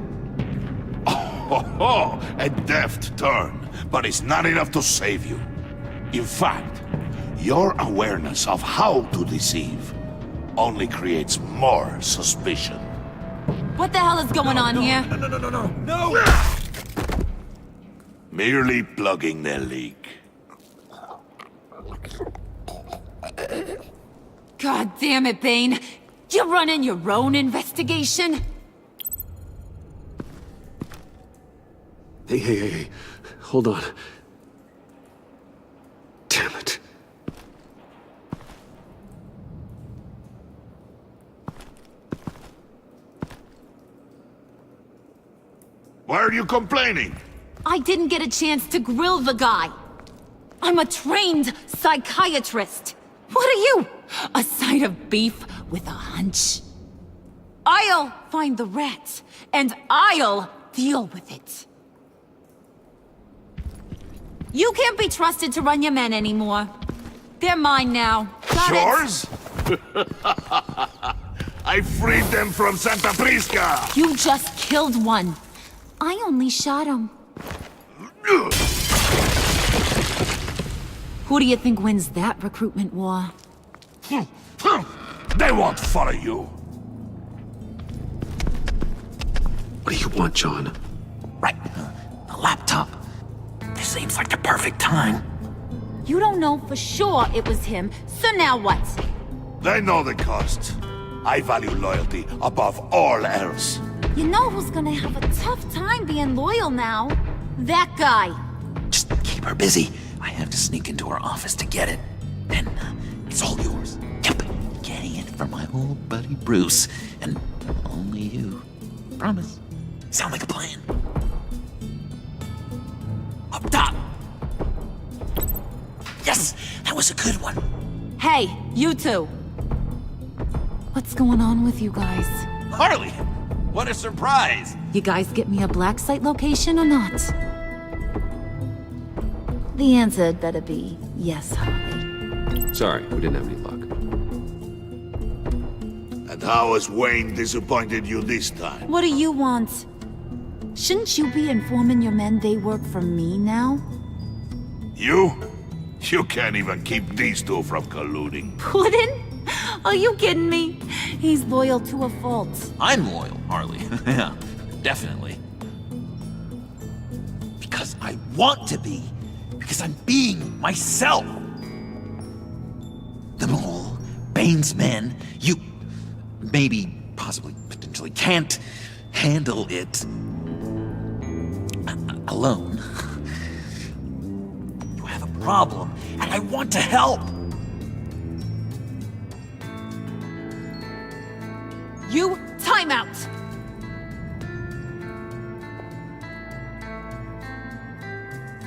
Oh, a deft turn, but it's not enough to save you. In fact, your awareness of how to deceive only creates more suspicion. What the hell is going on here? No! Merely plugging the leak. God damn it, Bane. You're running your own investigation? Hey. Hold on. Damn it. Why are you complaining? I didn't get a chance to grill the guy. I'm a trained psychiatrist. What are you? A side of beef with a hunch? I'll find the rat, and I'll deal with it. You can't be trusted to run your men anymore. They're mine now. Got Yours? I freed them from Santa Prisca! You just killed one. I only shot him. Who do you think wins that recruitment war? They won't follow you. What do you want, John? Right. The laptop. This seems like the perfect time. You don't know for sure it was him, so now what? They know the cost. I value loyalty above all else. You know who's gonna have a tough time being loyal now? That guy. Just keep her busy. I have to sneak into her office to get it. Then it's all yours. Yep. Getting it from my old buddy Bruce. And only you. Promise. Sound like a plan. Up top. Yes! That was a good one. Hey, you two. What's going on with you guys? Harley! What a surprise! You guys get me a black site location or not? The answer had better be yes, Harley. Sorry, we didn't have any luck. And how has Wayne disappointed you this time? What do you want? Shouldn't you be informing your men they work for me now? You? You can't even keep these two from colluding. Puddin'? Are you kidding me? He's loyal to a fault. I'm loyal, Harley. Yeah, definitely. Because I want to be. Because I'm being myself. The Mole, Bane's men, you maybe, possibly, potentially can't handle it alone. You have a problem, and I want to help. You, time out!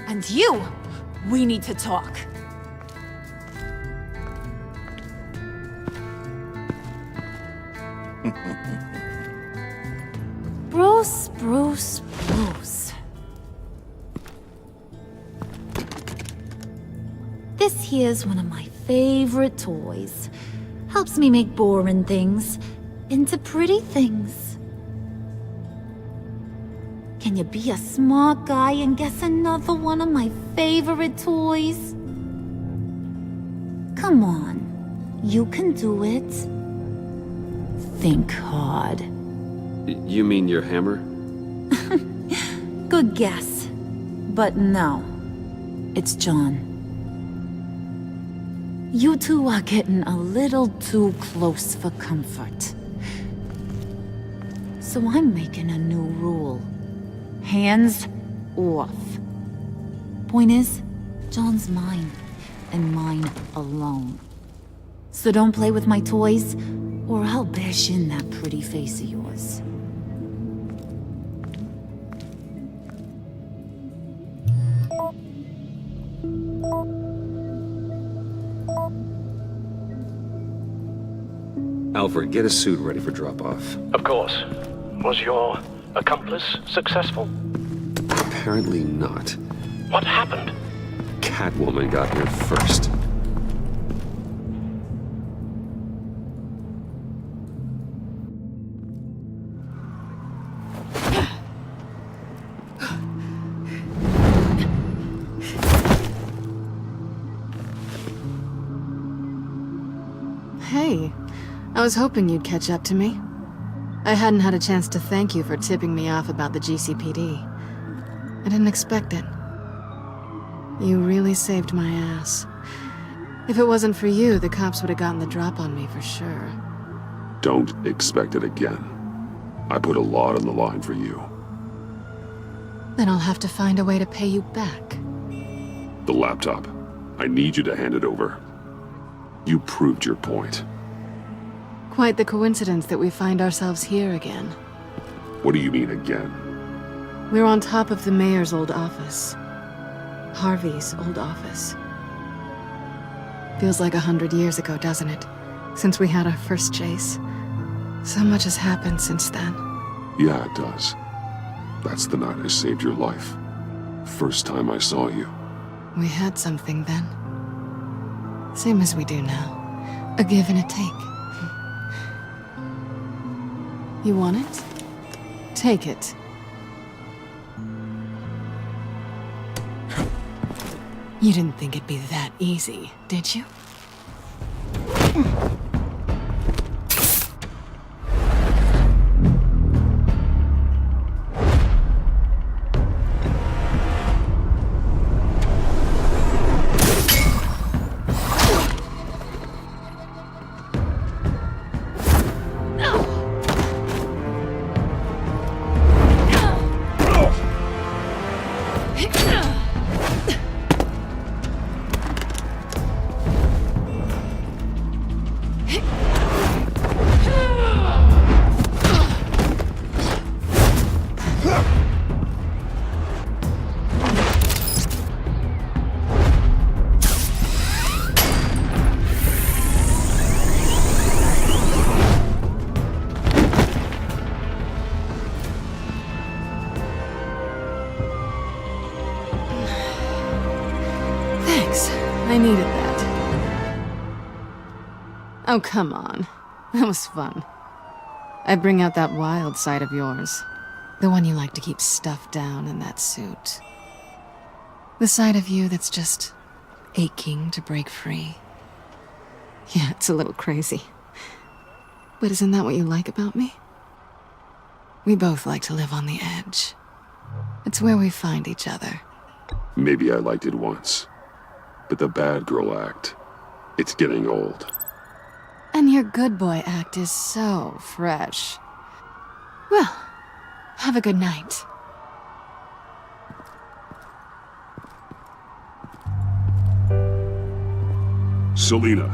And you, we need to talk. Bruce. This here's one of my favorite toys. Helps me make boring things into pretty things. Can you be a smart guy and guess another one of my favorite toys? Come on, you can do it. Think hard. You mean your hammer? Good guess. But no. It's John. You two are getting a little too close for comfort. So I'm making a new rule. Hands off. Point is, John's mine, and mine alone. So don't play with my toys, or I'll bash in that pretty face of yours. Alfred, get a suit ready for drop-off. Of course. Was your accomplice successful? Apparently not. What happened? Catwoman got here first. Hey, I was hoping you'd catch up to me. I hadn't had a chance to thank you for tipping me off about the GCPD. I didn't expect it. You really saved my ass. If it wasn't for you, the cops would have gotten the drop on me for sure. Don't expect it again. I put a lot on the line for you. Then I'll have to find a way to pay you back. The laptop. I need you to hand it over. You proved your point. Quite the coincidence that we find ourselves here again. What do you mean again? We're on top of the mayor's old office. Harvey's old office. Feels like 100 years ago, doesn't it? Since we had our first chase. So much has happened since then. Yeah, it does. That's the night I saved your life. First time I saw you. We had something then. Same as we do now. A give and a take. You want it? Take it. You didn't think it'd be that easy, did you? I needed that. Oh, come on. That was fun. I bring out that wild side of yours. The one you like to keep stuffed down in that suit. The side of you that's just aching to break free. Yeah, it's a little crazy. But isn't that what you like about me? We both like to live on the edge. It's where we find each other. Maybe I liked it once. But the bad girl act, it's getting old. And your good boy act is so fresh. Well, have a good night. Selina.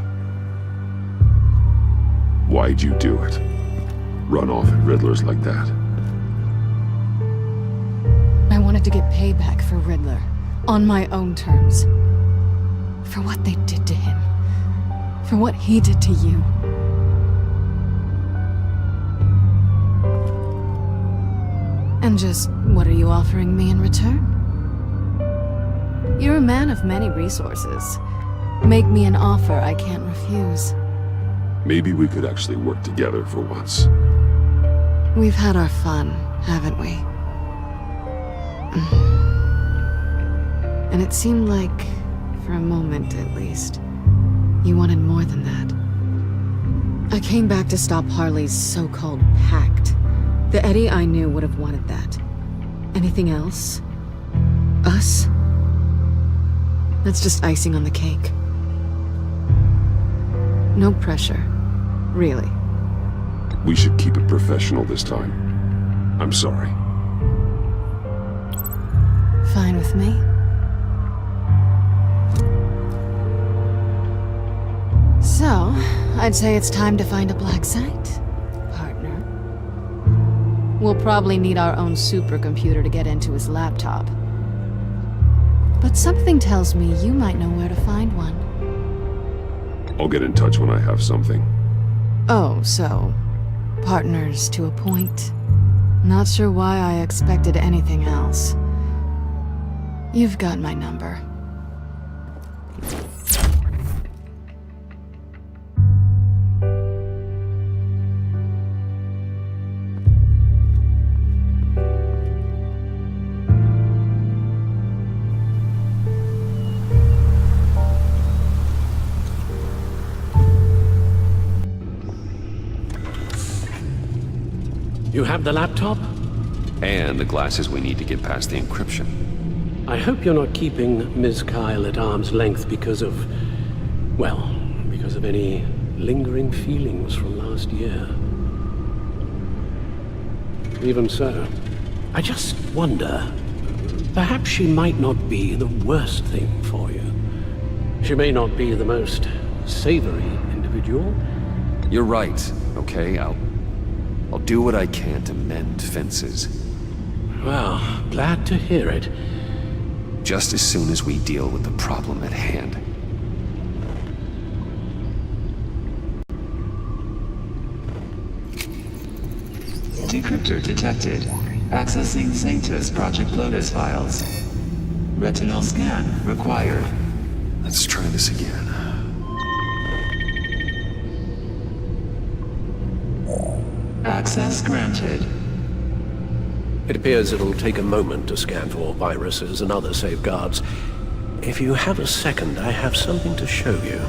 Why'd you do it? Run off at Riddlers like that? I wanted to get payback for Riddler. On my own terms. For what they did to him. For what he did to you. And just what are you offering me in return? You're a man of many resources. Make me an offer I can't refuse. Maybe we could actually work together for once. We've had our fun, haven't we? And it seemed like, for a moment at least, you wanted more than that. I came back to stop Harley's so-called pact. The Eddie I knew would have wanted that. Anything else? Us? That's just icing on the cake. No pressure. Really. We should keep it professional this time. I'm sorry. Fine with me. So, I'd say it's time to find a black site, partner. We'll probably need our own supercomputer to get into his laptop. But something tells me you might know where to find one. I'll get in touch when I have something. Oh, so... partners to a point. Not sure why I expected anything else. You've got my number. You have the laptop? And the glasses we need to get past the encryption. I hope you're not keeping Ms. Kyle at arm's length because of... well, because of any lingering feelings from last year. Even so, I just wonder, perhaps she might not be the worst thing for you. She may not be the most savory individual. You're right, okay? I'll do what I can to mend fences. Well, glad to hear it. Just as soon as we deal with the problem at hand. Decryptor detected. Accessing Sanctus Project Lotus files. Retinal scan required. Let's try this again. Access granted. It appears it'll take a moment to scan for viruses and other safeguards. If you have a second, I have something to show you.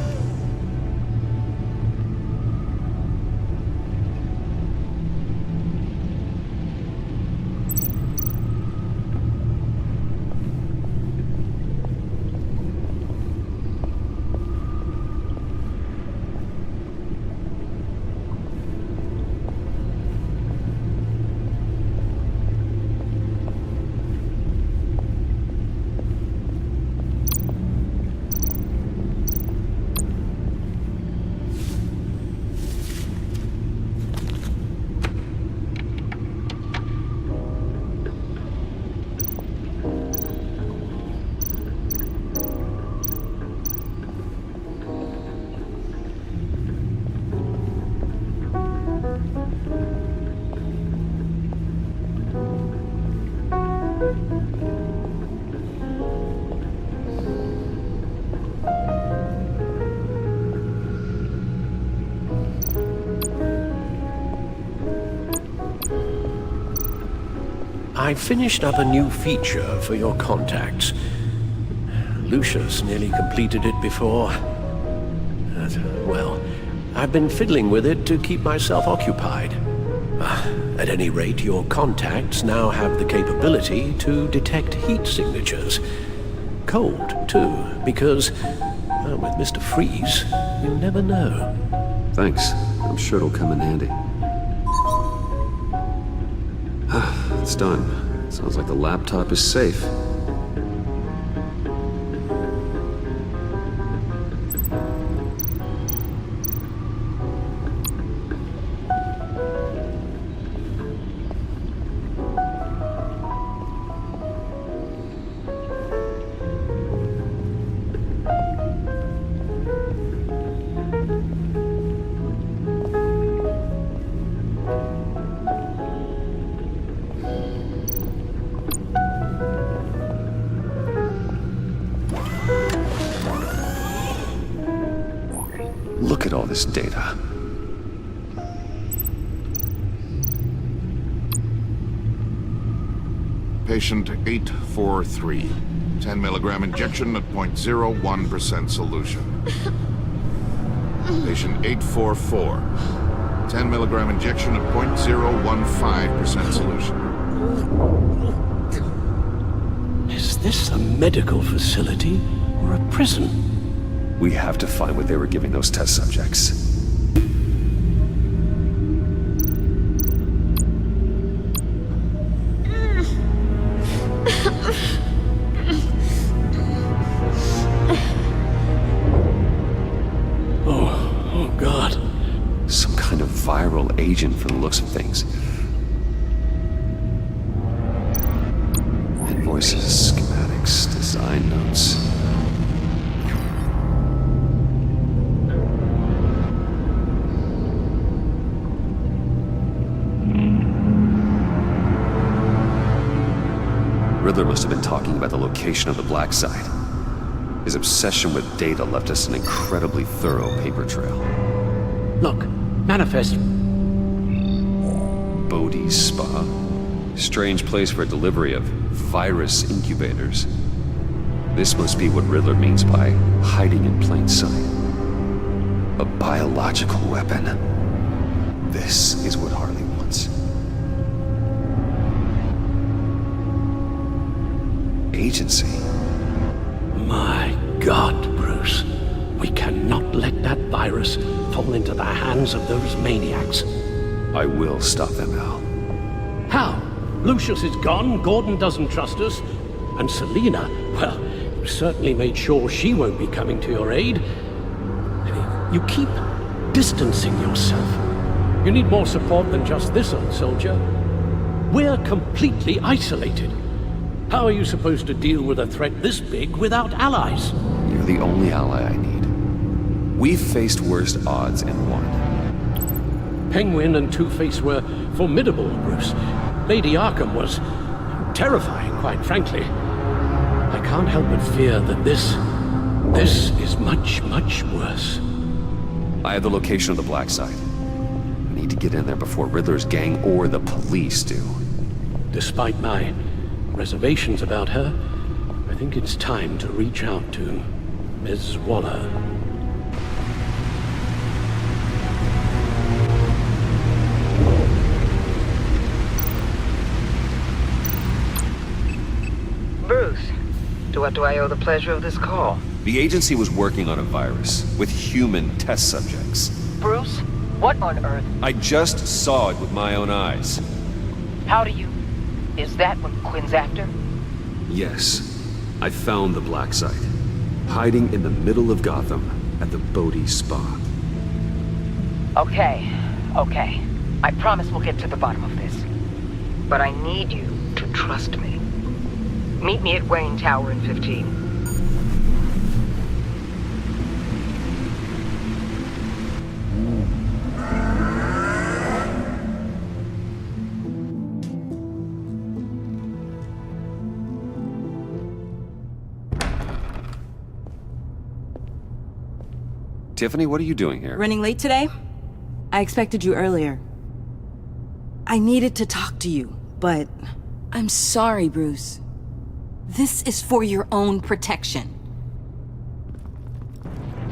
I finished up a new feature for your contacts. Lucius nearly completed it before. Well, I've been fiddling with it to keep myself occupied. At any rate, your contacts now have the capability to detect heat signatures. Cold, too, because, well, with Mr. Freeze, you never know. Thanks. I'm sure it'll come in handy. It's done. Sounds like the laptop is safe. Look at all this data. Patient 843. 10 milligram injection at 0.01% solution. Patient 844. 10 milligram injection at 0.015% solution. Is this a medical facility or a prison? We have to find what they were giving those test subjects. Oh, God. Some kind of viral agent from the looks of things. Invoices, schematics, design notes. Riddler must have been talking about the location of the black site. His obsession with data left us an incredibly thorough paper trail. Look, manifest. Bodhi's Spa. Strange place for delivery of virus incubators. This must be what Riddler means by hiding in plain sight. A biological weapon. This is what Harley wants. Agency. My God, Bruce. We cannot let that virus fall into the hands of those maniacs. I will stop them, Al. How? Lucius is gone, Gordon doesn't trust us, and Selina, well, you certainly made sure she won't be coming to your aid. You keep distancing yourself. You need more support than just this old soldier. We're completely isolated. How are you supposed to deal with a threat this big without allies? You're the only ally I need. We've faced worse odds and won. Penguin and Two-Face were formidable, Bruce. Lady Arkham was terrifying, quite frankly. I can't help but fear that this is much, much worse. I have the location of the black site. I need to get in there before Riddler's gang or the police do. Despite my reservations about her, I think it's time to reach out to Ms. Waller. Bruce, to what do I owe the pleasure of this call? The agency was working on a virus with human test subjects. Bruce, what on earth? I just saw it with my own eyes. How do you... Is that what Quinn's after? Yes. I found the black site. Hiding in the middle of Gotham at the Bodhi Spa. Okay. I promise we'll get to the bottom of this. But I need you to trust me. Meet me at Wayne Tower in 15. Tiffany, what are you doing here? Running late today? I expected you earlier. I needed to talk to you, but I'm sorry, Bruce. This is for your own protection.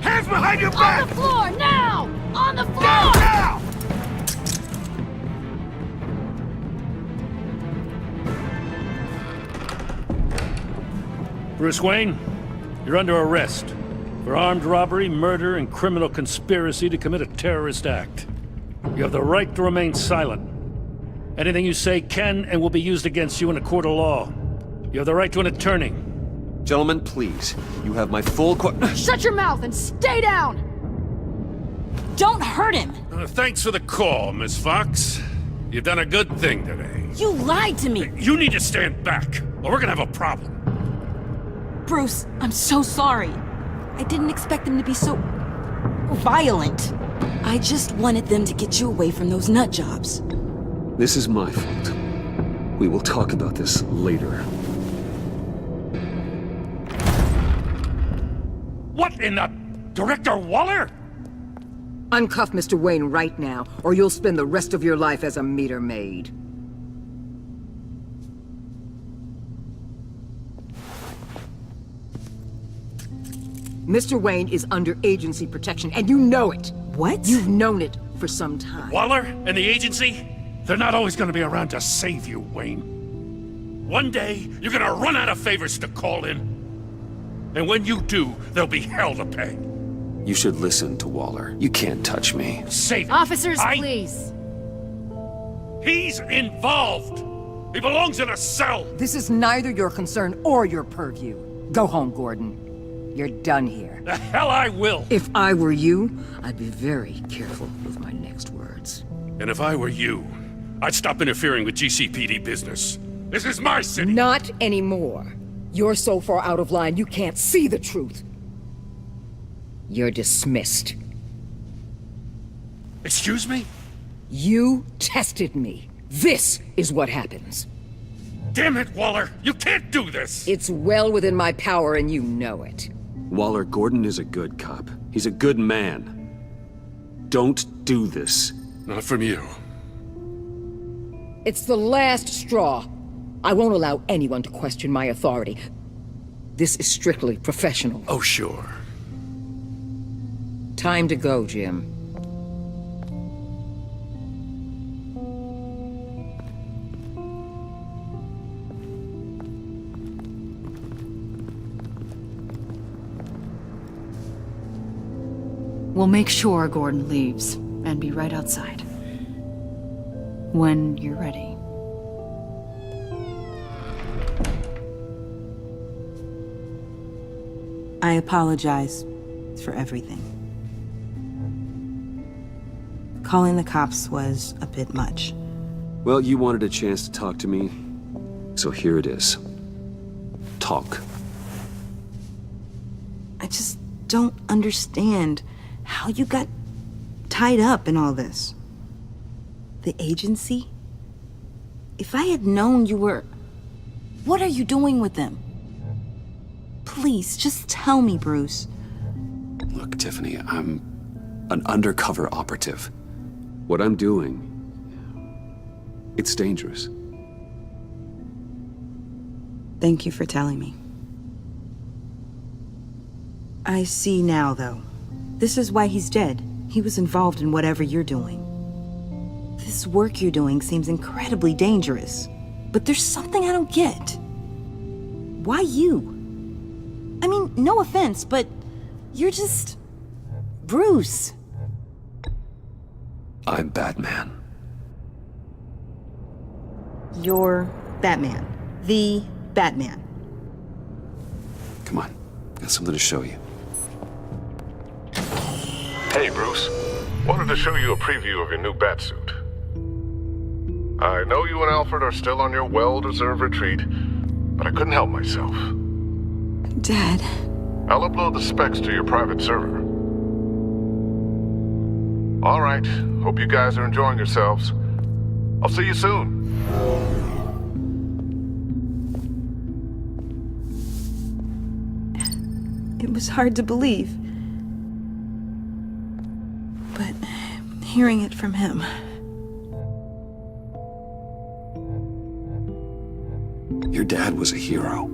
Hands behind your back! On the floor, now! On the floor! Down, now! Bruce Wayne, you're under arrest for armed robbery, murder, and criminal conspiracy to commit a terrorist act. You have the right to remain silent. Anything you say can and will be used against you in a court of law. You have the right to an attorney. Gentlemen, please. You have my full Shut your mouth and stay down! Don't hurt him! Thanks for the call, Miss Fox. You've done a good thing today. You lied to me! You need to stand back, or we're gonna have a problem. Bruce, I'm so sorry. I didn't expect them to be so... violent. I just wanted them to get you away from those nut jobs. This is my fault. We will talk about this later. What in the... Director Waller? Uncuff Mr. Wayne right now, or you'll spend the rest of your life as a meter maid. Mr. Wayne is under agency protection, and you know it. What? You've known it for some time. Waller and the agency? They're not always gonna be around to save you, Wayne. One day, you're gonna run out of favors to call in. And when you do, there'll be hell to pay. You should listen to Waller. You can't touch me. Save him. Officers, please. He's involved! He belongs in a cell! This is neither your concern or your purview. Go home, Gordon. You're done here. The hell I will! If I were you, I'd be very careful with my next words. And if I were you, I'd stop interfering with GCPD business. This is my city! Not anymore. You're so far out of line you can't see the truth. You're dismissed. Excuse me? You tested me. This is what happens. Damn it, Waller! You can't do this! It's well within my power and you know it. Waller, Gordon is a good cop. He's a good man. Don't do this. Not from you. It's the last straw. I won't allow anyone to question my authority. This is strictly professional. Oh, sure. Time to go, Jim. We'll make sure Gordon leaves, and be right outside. When you're ready. I apologize for everything. Calling the cops was a bit much. Well, you wanted a chance to talk to me, so here it is. Talk. I just don't understand how you got tied up in all this. The agency? If I had known you were... What are you doing with them? Please, just tell me, Bruce. Look, Tiffany, I'm an undercover operative. What I'm doing, it's dangerous. Thank you for telling me. I see now, though. This is why he's dead. He was involved in whatever you're doing. This work you're doing seems incredibly dangerous. But there's something I don't get. Why you? I mean, no offense, but you're just... Bruce. I'm Batman. You're Batman. The Batman. Come on, got something to show you. Hey, Bruce. Wanted to show you a preview of your new Batsuit. I know you and Alfred are still on your well-deserved retreat, but I couldn't help myself. Dad. I'll upload the specs to your private server. All right. Hope you guys are enjoying yourselves. I'll see you soon. It was hard to believe. But hearing it from him... Your dad was a hero.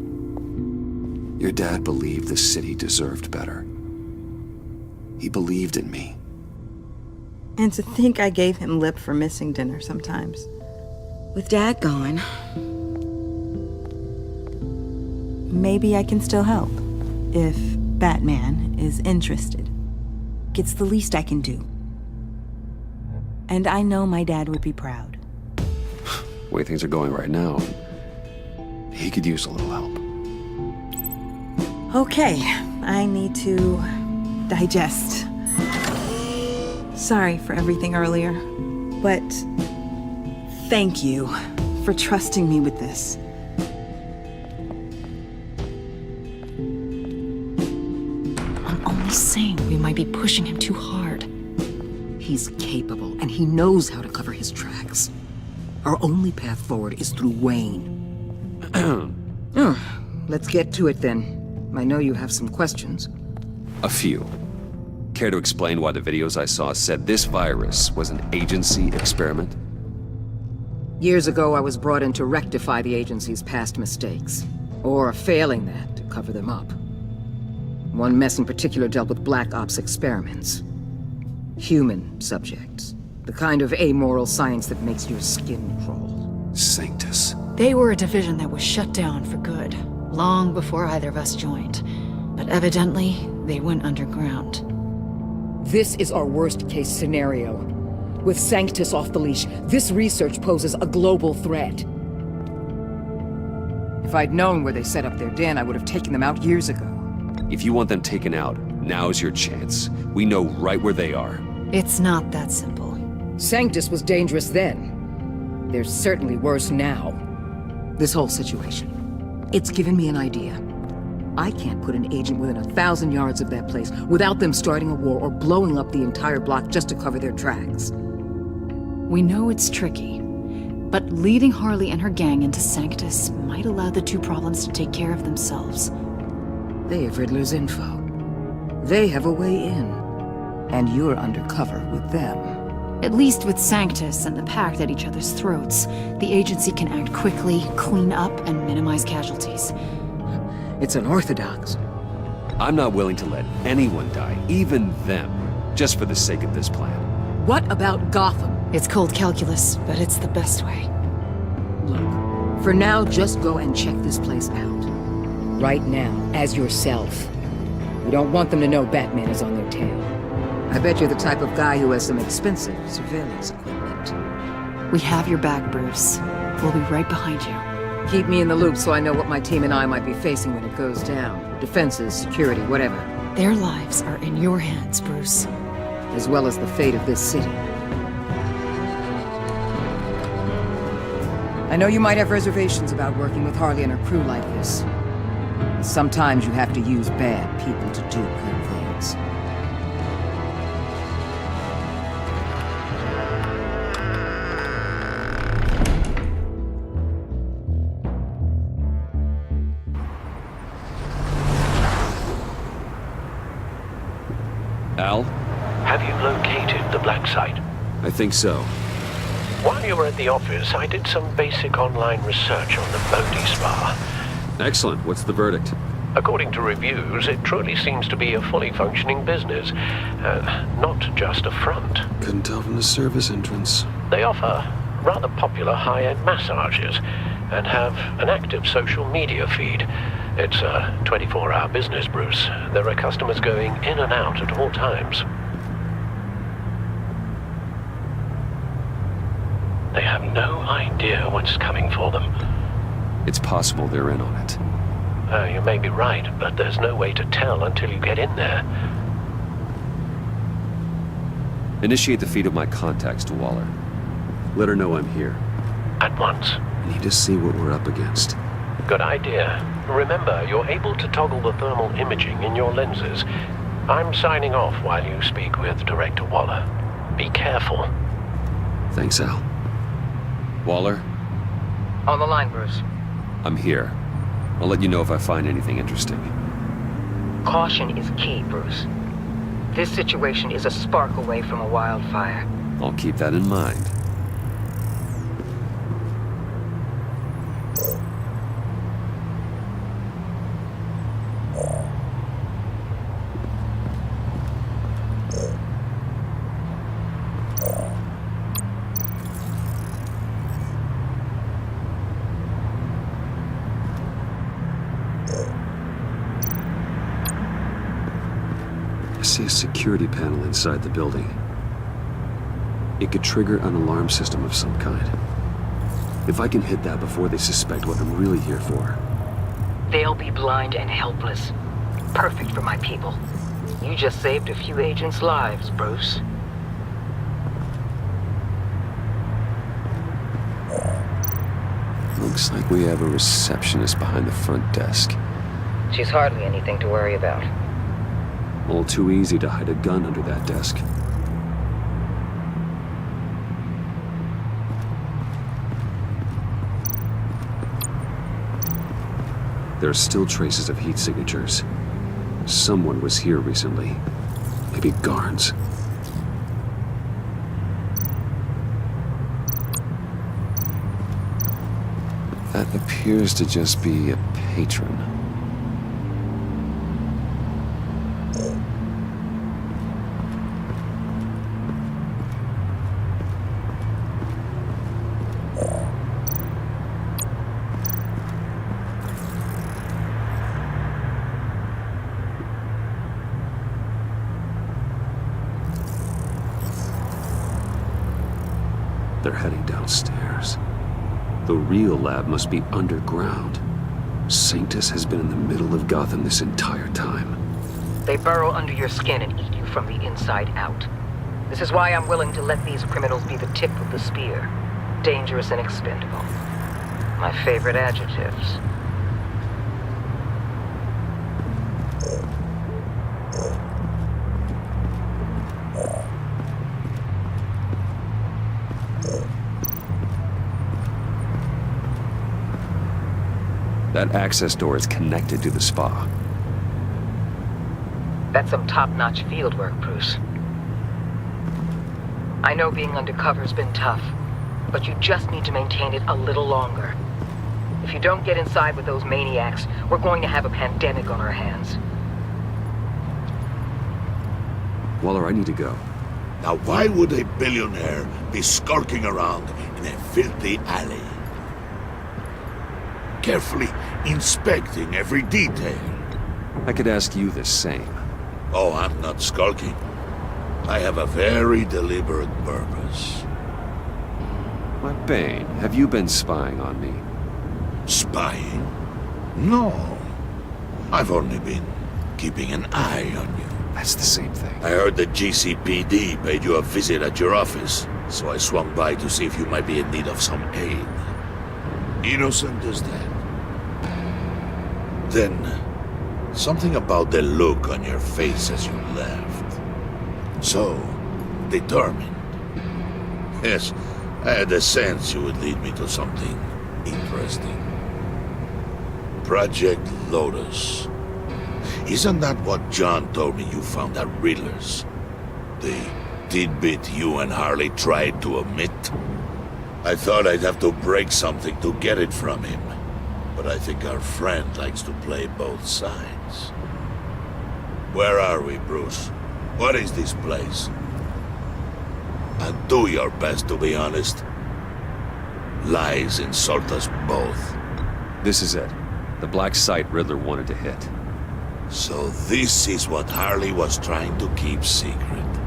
Your dad believed the city deserved better. He believed in me. And to think I gave him lip for missing dinner sometimes. With Dad gone, maybe I can still help. If Batman is interested. It's the least I can do. And I know my dad would be proud. The way things are going right now, he could use a little help. Okay, I need to digest. Sorry for everything earlier, but thank you for trusting me with this. I'm only saying we might be pushing him too hard. He's capable, and he knows how to cover his tracks. Our only path forward is through Wayne. Let's get to it then. I know you have some questions. A few. Care to explain why the videos I saw said this virus was an agency experiment? Years ago, I was brought in to rectify the agency's past mistakes. Or failing that, to cover them up. One mess in particular dealt with Black Ops experiments. Human subjects. The kind of amoral science that makes your skin crawl. Sanctus. They were a division that was shut down for good, long before either of us joined. But evidently, they went underground. This is our worst-case scenario. With Sanctus off the leash, this research poses a global threat. If I'd known where they set up their den, I would have taken them out years ago. If you want them taken out, now's your chance. We know right where they are. It's not that simple. Sanctus was dangerous then. They're certainly worse now. This whole situation, it's given me an idea. I can't put an agent within 1,000 yards of that place without them starting a war or blowing up the entire block just to cover their tracks. We know it's tricky, but leading Harley and her gang into Sanctus might allow the two problems to take care of themselves. They have Riddler's info. They have a way in. And you're undercover with them. At least with Sanctus and the Pact at each other's throats, the agency can act quickly, clean up, and minimize casualties. It's unorthodox. I'm not willing to let anyone die, even them, just for the sake of this plan. What about Gotham? It's cold calculus, but it's the best way. Look, for now, just go and check this place out. Right now, as yourself. We don't want them to know Batman is on their tail. I bet you're the type of guy who has some expensive surveillance equipment. We have your back, Bruce. We'll be right behind you. Keep me in the loop so I know what my team and I might be facing when it goes down. Defenses, security, whatever. Their lives are in your hands, Bruce. As well as the fate of this city. I know you might have reservations about working with Harley and her crew like this. Sometimes you have to use bad people to do good things. Al? Have you located the black site? I think so. While you were at the office, I did some basic online research on the Bodhi Spa. Excellent. What's the verdict? According to reviews, it truly seems to be a fully functioning business, not just a front. Couldn't tell from the service entrance. They offer rather popular high-end massages and have an active social media feed. It's a 24-hour business, Bruce. There are customers going in and out at all times. They have no idea what's coming for them. It's possible they're in on it. You may be right, but there's no way to tell until you get in there. Initiate the feed of my contacts to Waller. Let her know I'm here. At once. I need to see what we're up against. Good idea. Remember, you're able to toggle the thermal imaging in your lenses. I'm signing off while you speak with Director Waller. Be careful. Thanks, Al. Waller? On the line, Bruce. I'm here. I'll let you know if I find anything interesting. Caution is key, Bruce. This situation is a spark away from a wildfire. I'll keep that in mind. see a security panel inside the building. It could trigger an alarm system of some kind. If I can hit that before they suspect what I'm really here for. They'll be blind and helpless. Perfect for my people. You just saved a few agents' lives, Bruce. Looks like we have a receptionist behind the front desk. She's hardly anything to worry about. All too easy to hide a gun under that desk. There are still traces of heat signatures. Someone was here recently. Maybe Garnes. That appears to just be a patron. They're heading downstairs. The real lab must be underground. Sanctus has been in the middle of Gotham this entire time. They burrow under your skin and eat you from the inside out. This is why I'm willing to let these criminals be the tip of the spear. Dangerous and expendable. My favorite adjectives. That access door is connected to the spa. That's some top-notch fieldwork, Bruce. I know being undercover's been tough, but you just need to maintain it a little longer. If you don't get inside with those maniacs, we're going to have a pandemic on our hands. Waller, I need to go. Now why would a billionaire be skulking around in a filthy alley? Carefully inspecting every detail. I could ask you the same. Oh, I'm not skulking. I have a very deliberate purpose. My Bane, have you been spying on me? Spying? No. I've only been keeping an eye on you. That's the same thing. I heard the GCPD paid you a visit at your office, so I swung by to see if you might be in need of some aid. Innocent as that. Then, something about the look on your face as you left. So, determined. Yes, I had a sense you would lead me to something interesting. Project Lotus. Isn't that what John told me you found at Riddler's? The tidbit you and Harley tried to omit? I thought I'd have to break something to get it from him. But I think our friend likes to play both sides. Where are we, Bruce? What is this place? And do your best to be honest. Lies insult us both. This is it. The black site Riddler wanted to hit. So this is what Harley was trying to keep secret.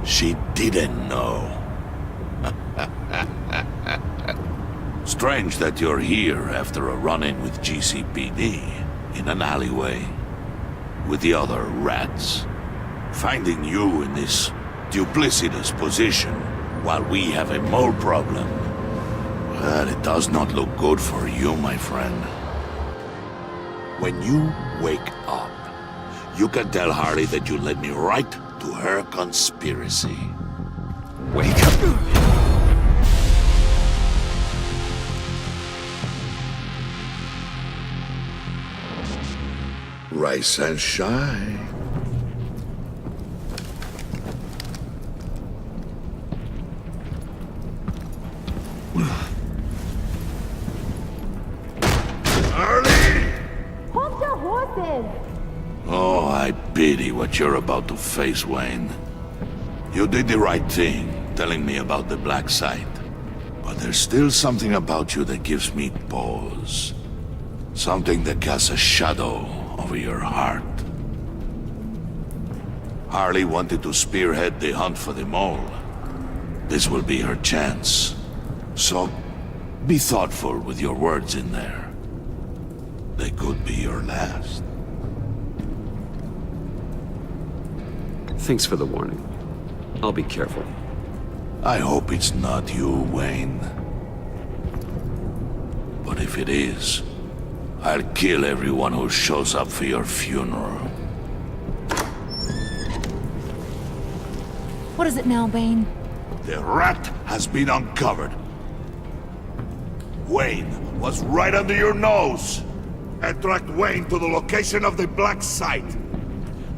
She didn't know. Strange that you're here after a run-in with GCPD in an alleyway with the other rats. Finding you in this duplicitous position while we have a mole problem. Well, it does not look good for you, my friend. When you wake up, you can tell Harley that you led me right to her conspiracy. Wake up! Rise and shine. Harley! Hold your horses! Oh, I pity what you're about to face, Wayne. You did the right thing, telling me about the black site. But there's still something about you that gives me pause. Something that casts a shadow over your heart. Harley wanted to spearhead the hunt for the mole. This will be her chance. So, be thoughtful with your words in there. They could be your last. Thanks for the warning. I'll be careful. I hope it's not you, Wayne. But if it is, I'll kill everyone who shows up for your funeral. What is it now, Bane? The rat has been uncovered. Wayne was right under your nose. And tracked Wayne to the location of the black site.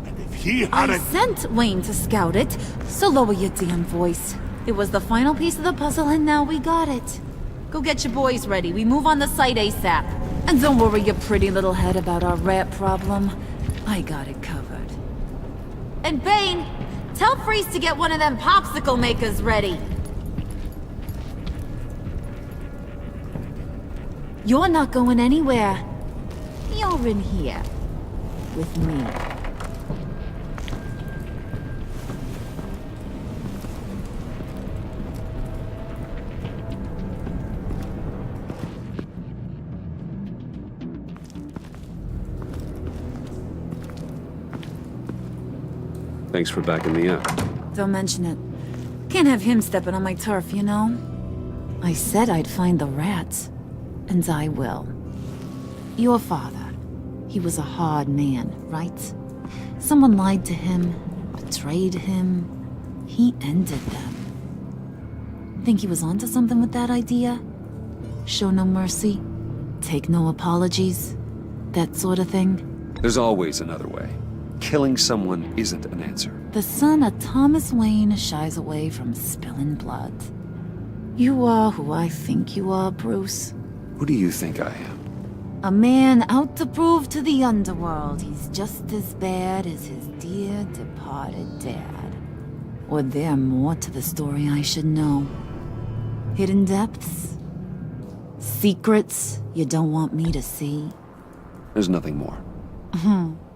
And if he hadn't... I sent Wayne to scout it, so lower your damn voice. It was the final piece of the puzzle and now we got it. Go get your boys ready. We move on the site ASAP. And don't worry your pretty little head about our rat problem. I got it covered. And Bane, tell Freeze to get one of them popsicle makers ready. You're not going anywhere. You're in here. With me. Thanks for backing me up. Don't mention it. Can't have him stepping on my turf, you know? I said I'd find the rats. And I will. Your father. He was a hard man, right? Someone lied to him, betrayed him. He ended them. Think he was onto something with that idea? Show no mercy? Take no apologies? That sort of thing? There's always another way. Killing someone isn't an answer. The son of Thomas Wayne shies away from spilling blood. You are who I think you are, Bruce. Who do you think I am? A man out to prove to the underworld he's just as bad as his dear departed dad. Or there more to the story I should know. Hidden depths? Secrets you don't want me to see? There's nothing more.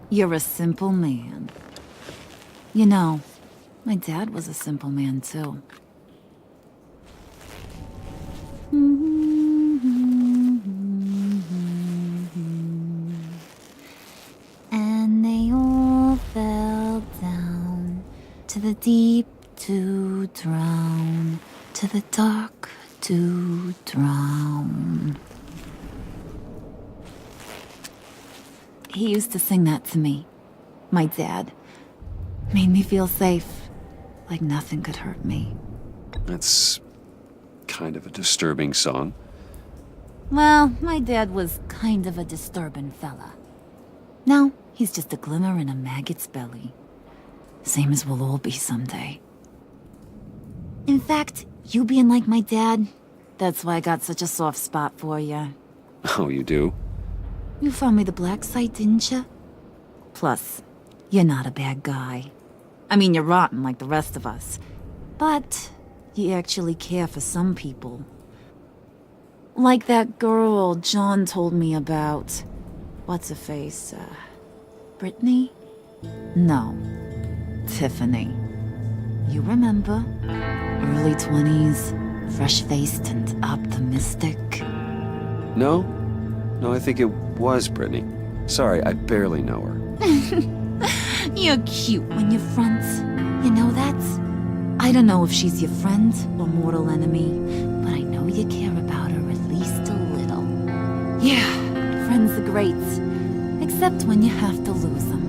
You're a simple man. You know, my dad was a simple man too. And they all fell down to the deep to drown, to the dark to drown. He used to sing that to me. My dad. Made me feel safe. Like nothing could hurt me. That's kind of a disturbing song. Well, my dad was kind of a disturbing fella. Now, he's just a glimmer in a maggot's belly. Same as we'll all be someday. In fact, you being like my dad, that's why I got such a soft spot for you. Oh, you do? You found me the black site, didn't you? Plus, you're not a bad guy. I mean, you're rotten like the rest of us. But you actually care for some people. Like that girl John told me about. What's her face? Brittany? No. Tiffany. You remember? Early 20s, fresh-faced and optimistic. No? No, I think it was Brittany. Sorry, I barely know her. You're cute when you're front. You know that? I don't know if she's your friend or mortal enemy, but I know you care about her at least a little. Yeah, friends are great. Except when you have to lose them.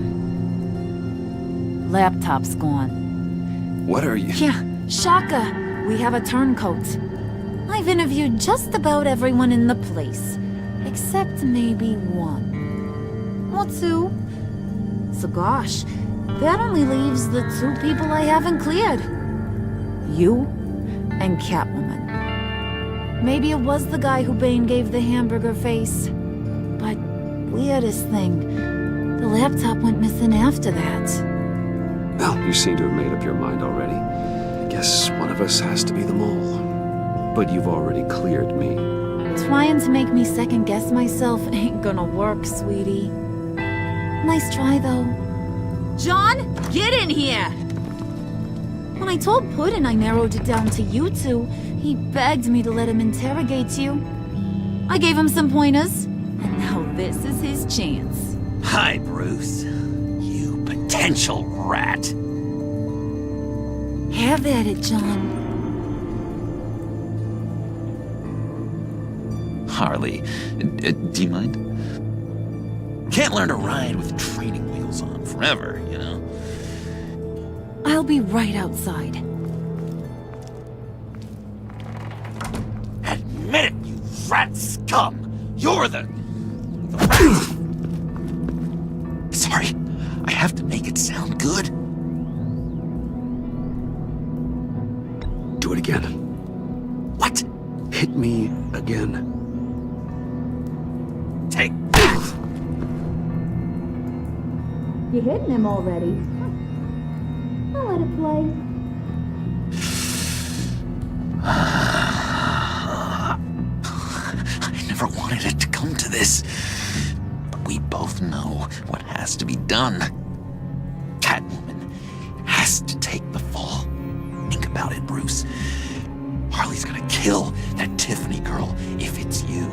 Laptop's gone. What are you? Yeah, Shaka. We have a turncoat. I've interviewed just about everyone in the place. Except maybe one. Or two. So gosh, that only leaves the two people I haven't cleared. You and Catwoman. Maybe it was the guy who Bane gave the hamburger face. But weirdest thing, the laptop went missing after that. Well, you seem to have made up your mind already. I guess one of us has to be the mole. But you've already cleared me. Trying to make me second-guess myself ain't gonna work, sweetie. Nice try, though. John, get in here! When I told Puddin' I narrowed it down to you two, he begged me to let him interrogate you. I gave him some pointers, and now this is his chance. Hi, Bruce. You potential rat. Have at it, John. Harley, do you mind? Can't learn to ride with training wheels on forever, you know? I'll be right outside. Admit it, you rat scum! You're the rat! Sorry, I have to make it sound good. Do it again. What? Hit me again. Take that! You're hitting him already. I'll let it play. I never wanted it to come to this. But we both know what has to be done. Catwoman has to take the fall. Think about it, Bruce. Harley's gonna kill that Tiffany girl if it's you.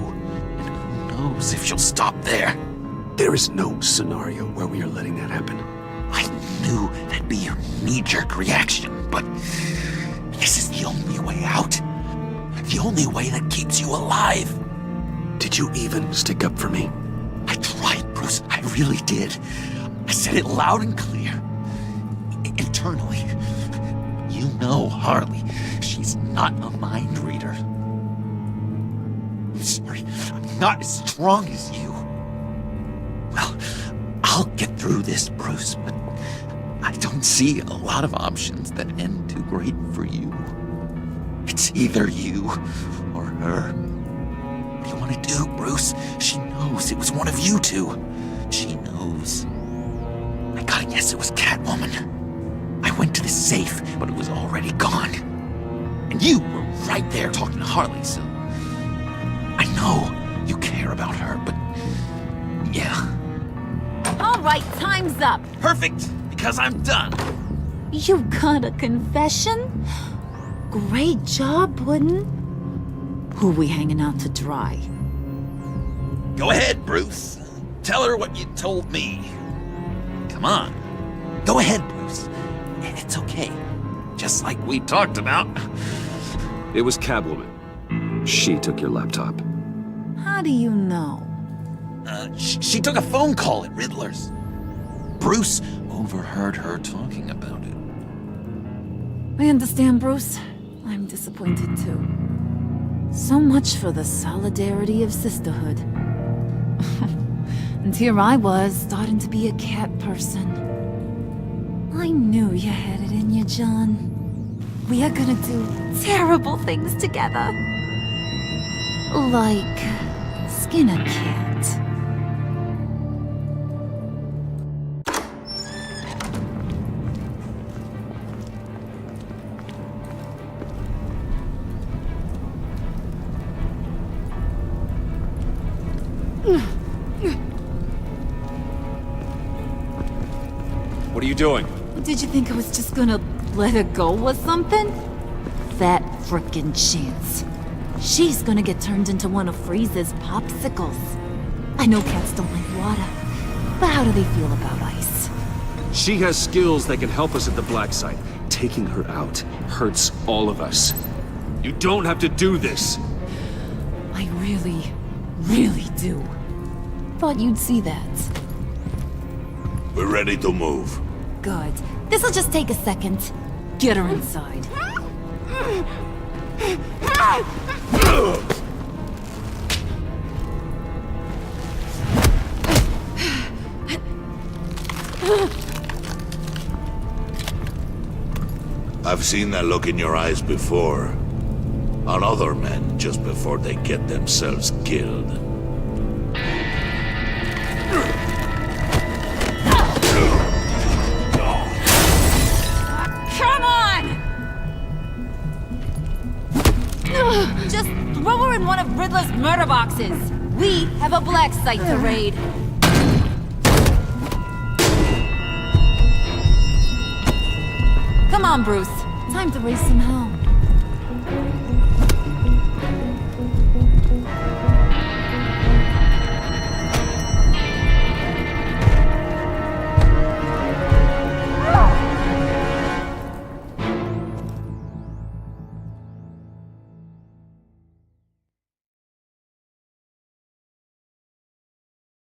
And who knows if she'll stop there. There is no scenario where we are letting that happen. I knew that'd be your knee-jerk reaction, but this is the only way out. The only way that keeps you alive. Did you even stick up for me? I tried, Bruce. I really did. I said it loud and clear. Internally. You know Harley. She's not a mind reader. I'm sorry. I'm not as strong as you. Well, I'll get through this, Bruce, but I don't see a lot of options that end too great for you. It's either you or her. What do you want to do, Bruce? She knows it was one of you two. She knows. I gotta guess it was Catwoman. I went to the safe, but it was already gone. And you were right there talking to Harley, so I know you care about her, but yeah. All right, time's up. Perfect, because I'm done. You got a confession? Great job, Puddin'. Who we hanging out to dry? Go ahead, Bruce. Tell her what you told me. Come on. Go ahead, Bruce. It's okay. Just like we talked about. It was Catwoman. She took your laptop. How do you know? She took a phone call at Riddler's. Bruce overheard her talking about it. I understand, Bruce. I'm disappointed too. So much for the solidarity of sisterhood. And here I was, starting to be a cat person. I knew you had it in you, John. We are gonna do terrible things together. Like skin a cat. What are you doing? Did you think I was just gonna let her go or something? That frickin' chance. She's gonna get turned into one of Freeze's popsicles. I know cats don't like water, but how do they feel about ice? She has skills that can help us at the black site. Taking her out hurts all of us. You don't have to do this. I really, really do. Thought you'd see that. We're ready to move. Good. This'll just take a second. Get her inside. I've seen that look in your eyes before. On other men just before they get themselves killed. Come on! Just throw her in one of Riddler's murder boxes. We have a black site to raid. Come on, Bruce. Time to raise some hell.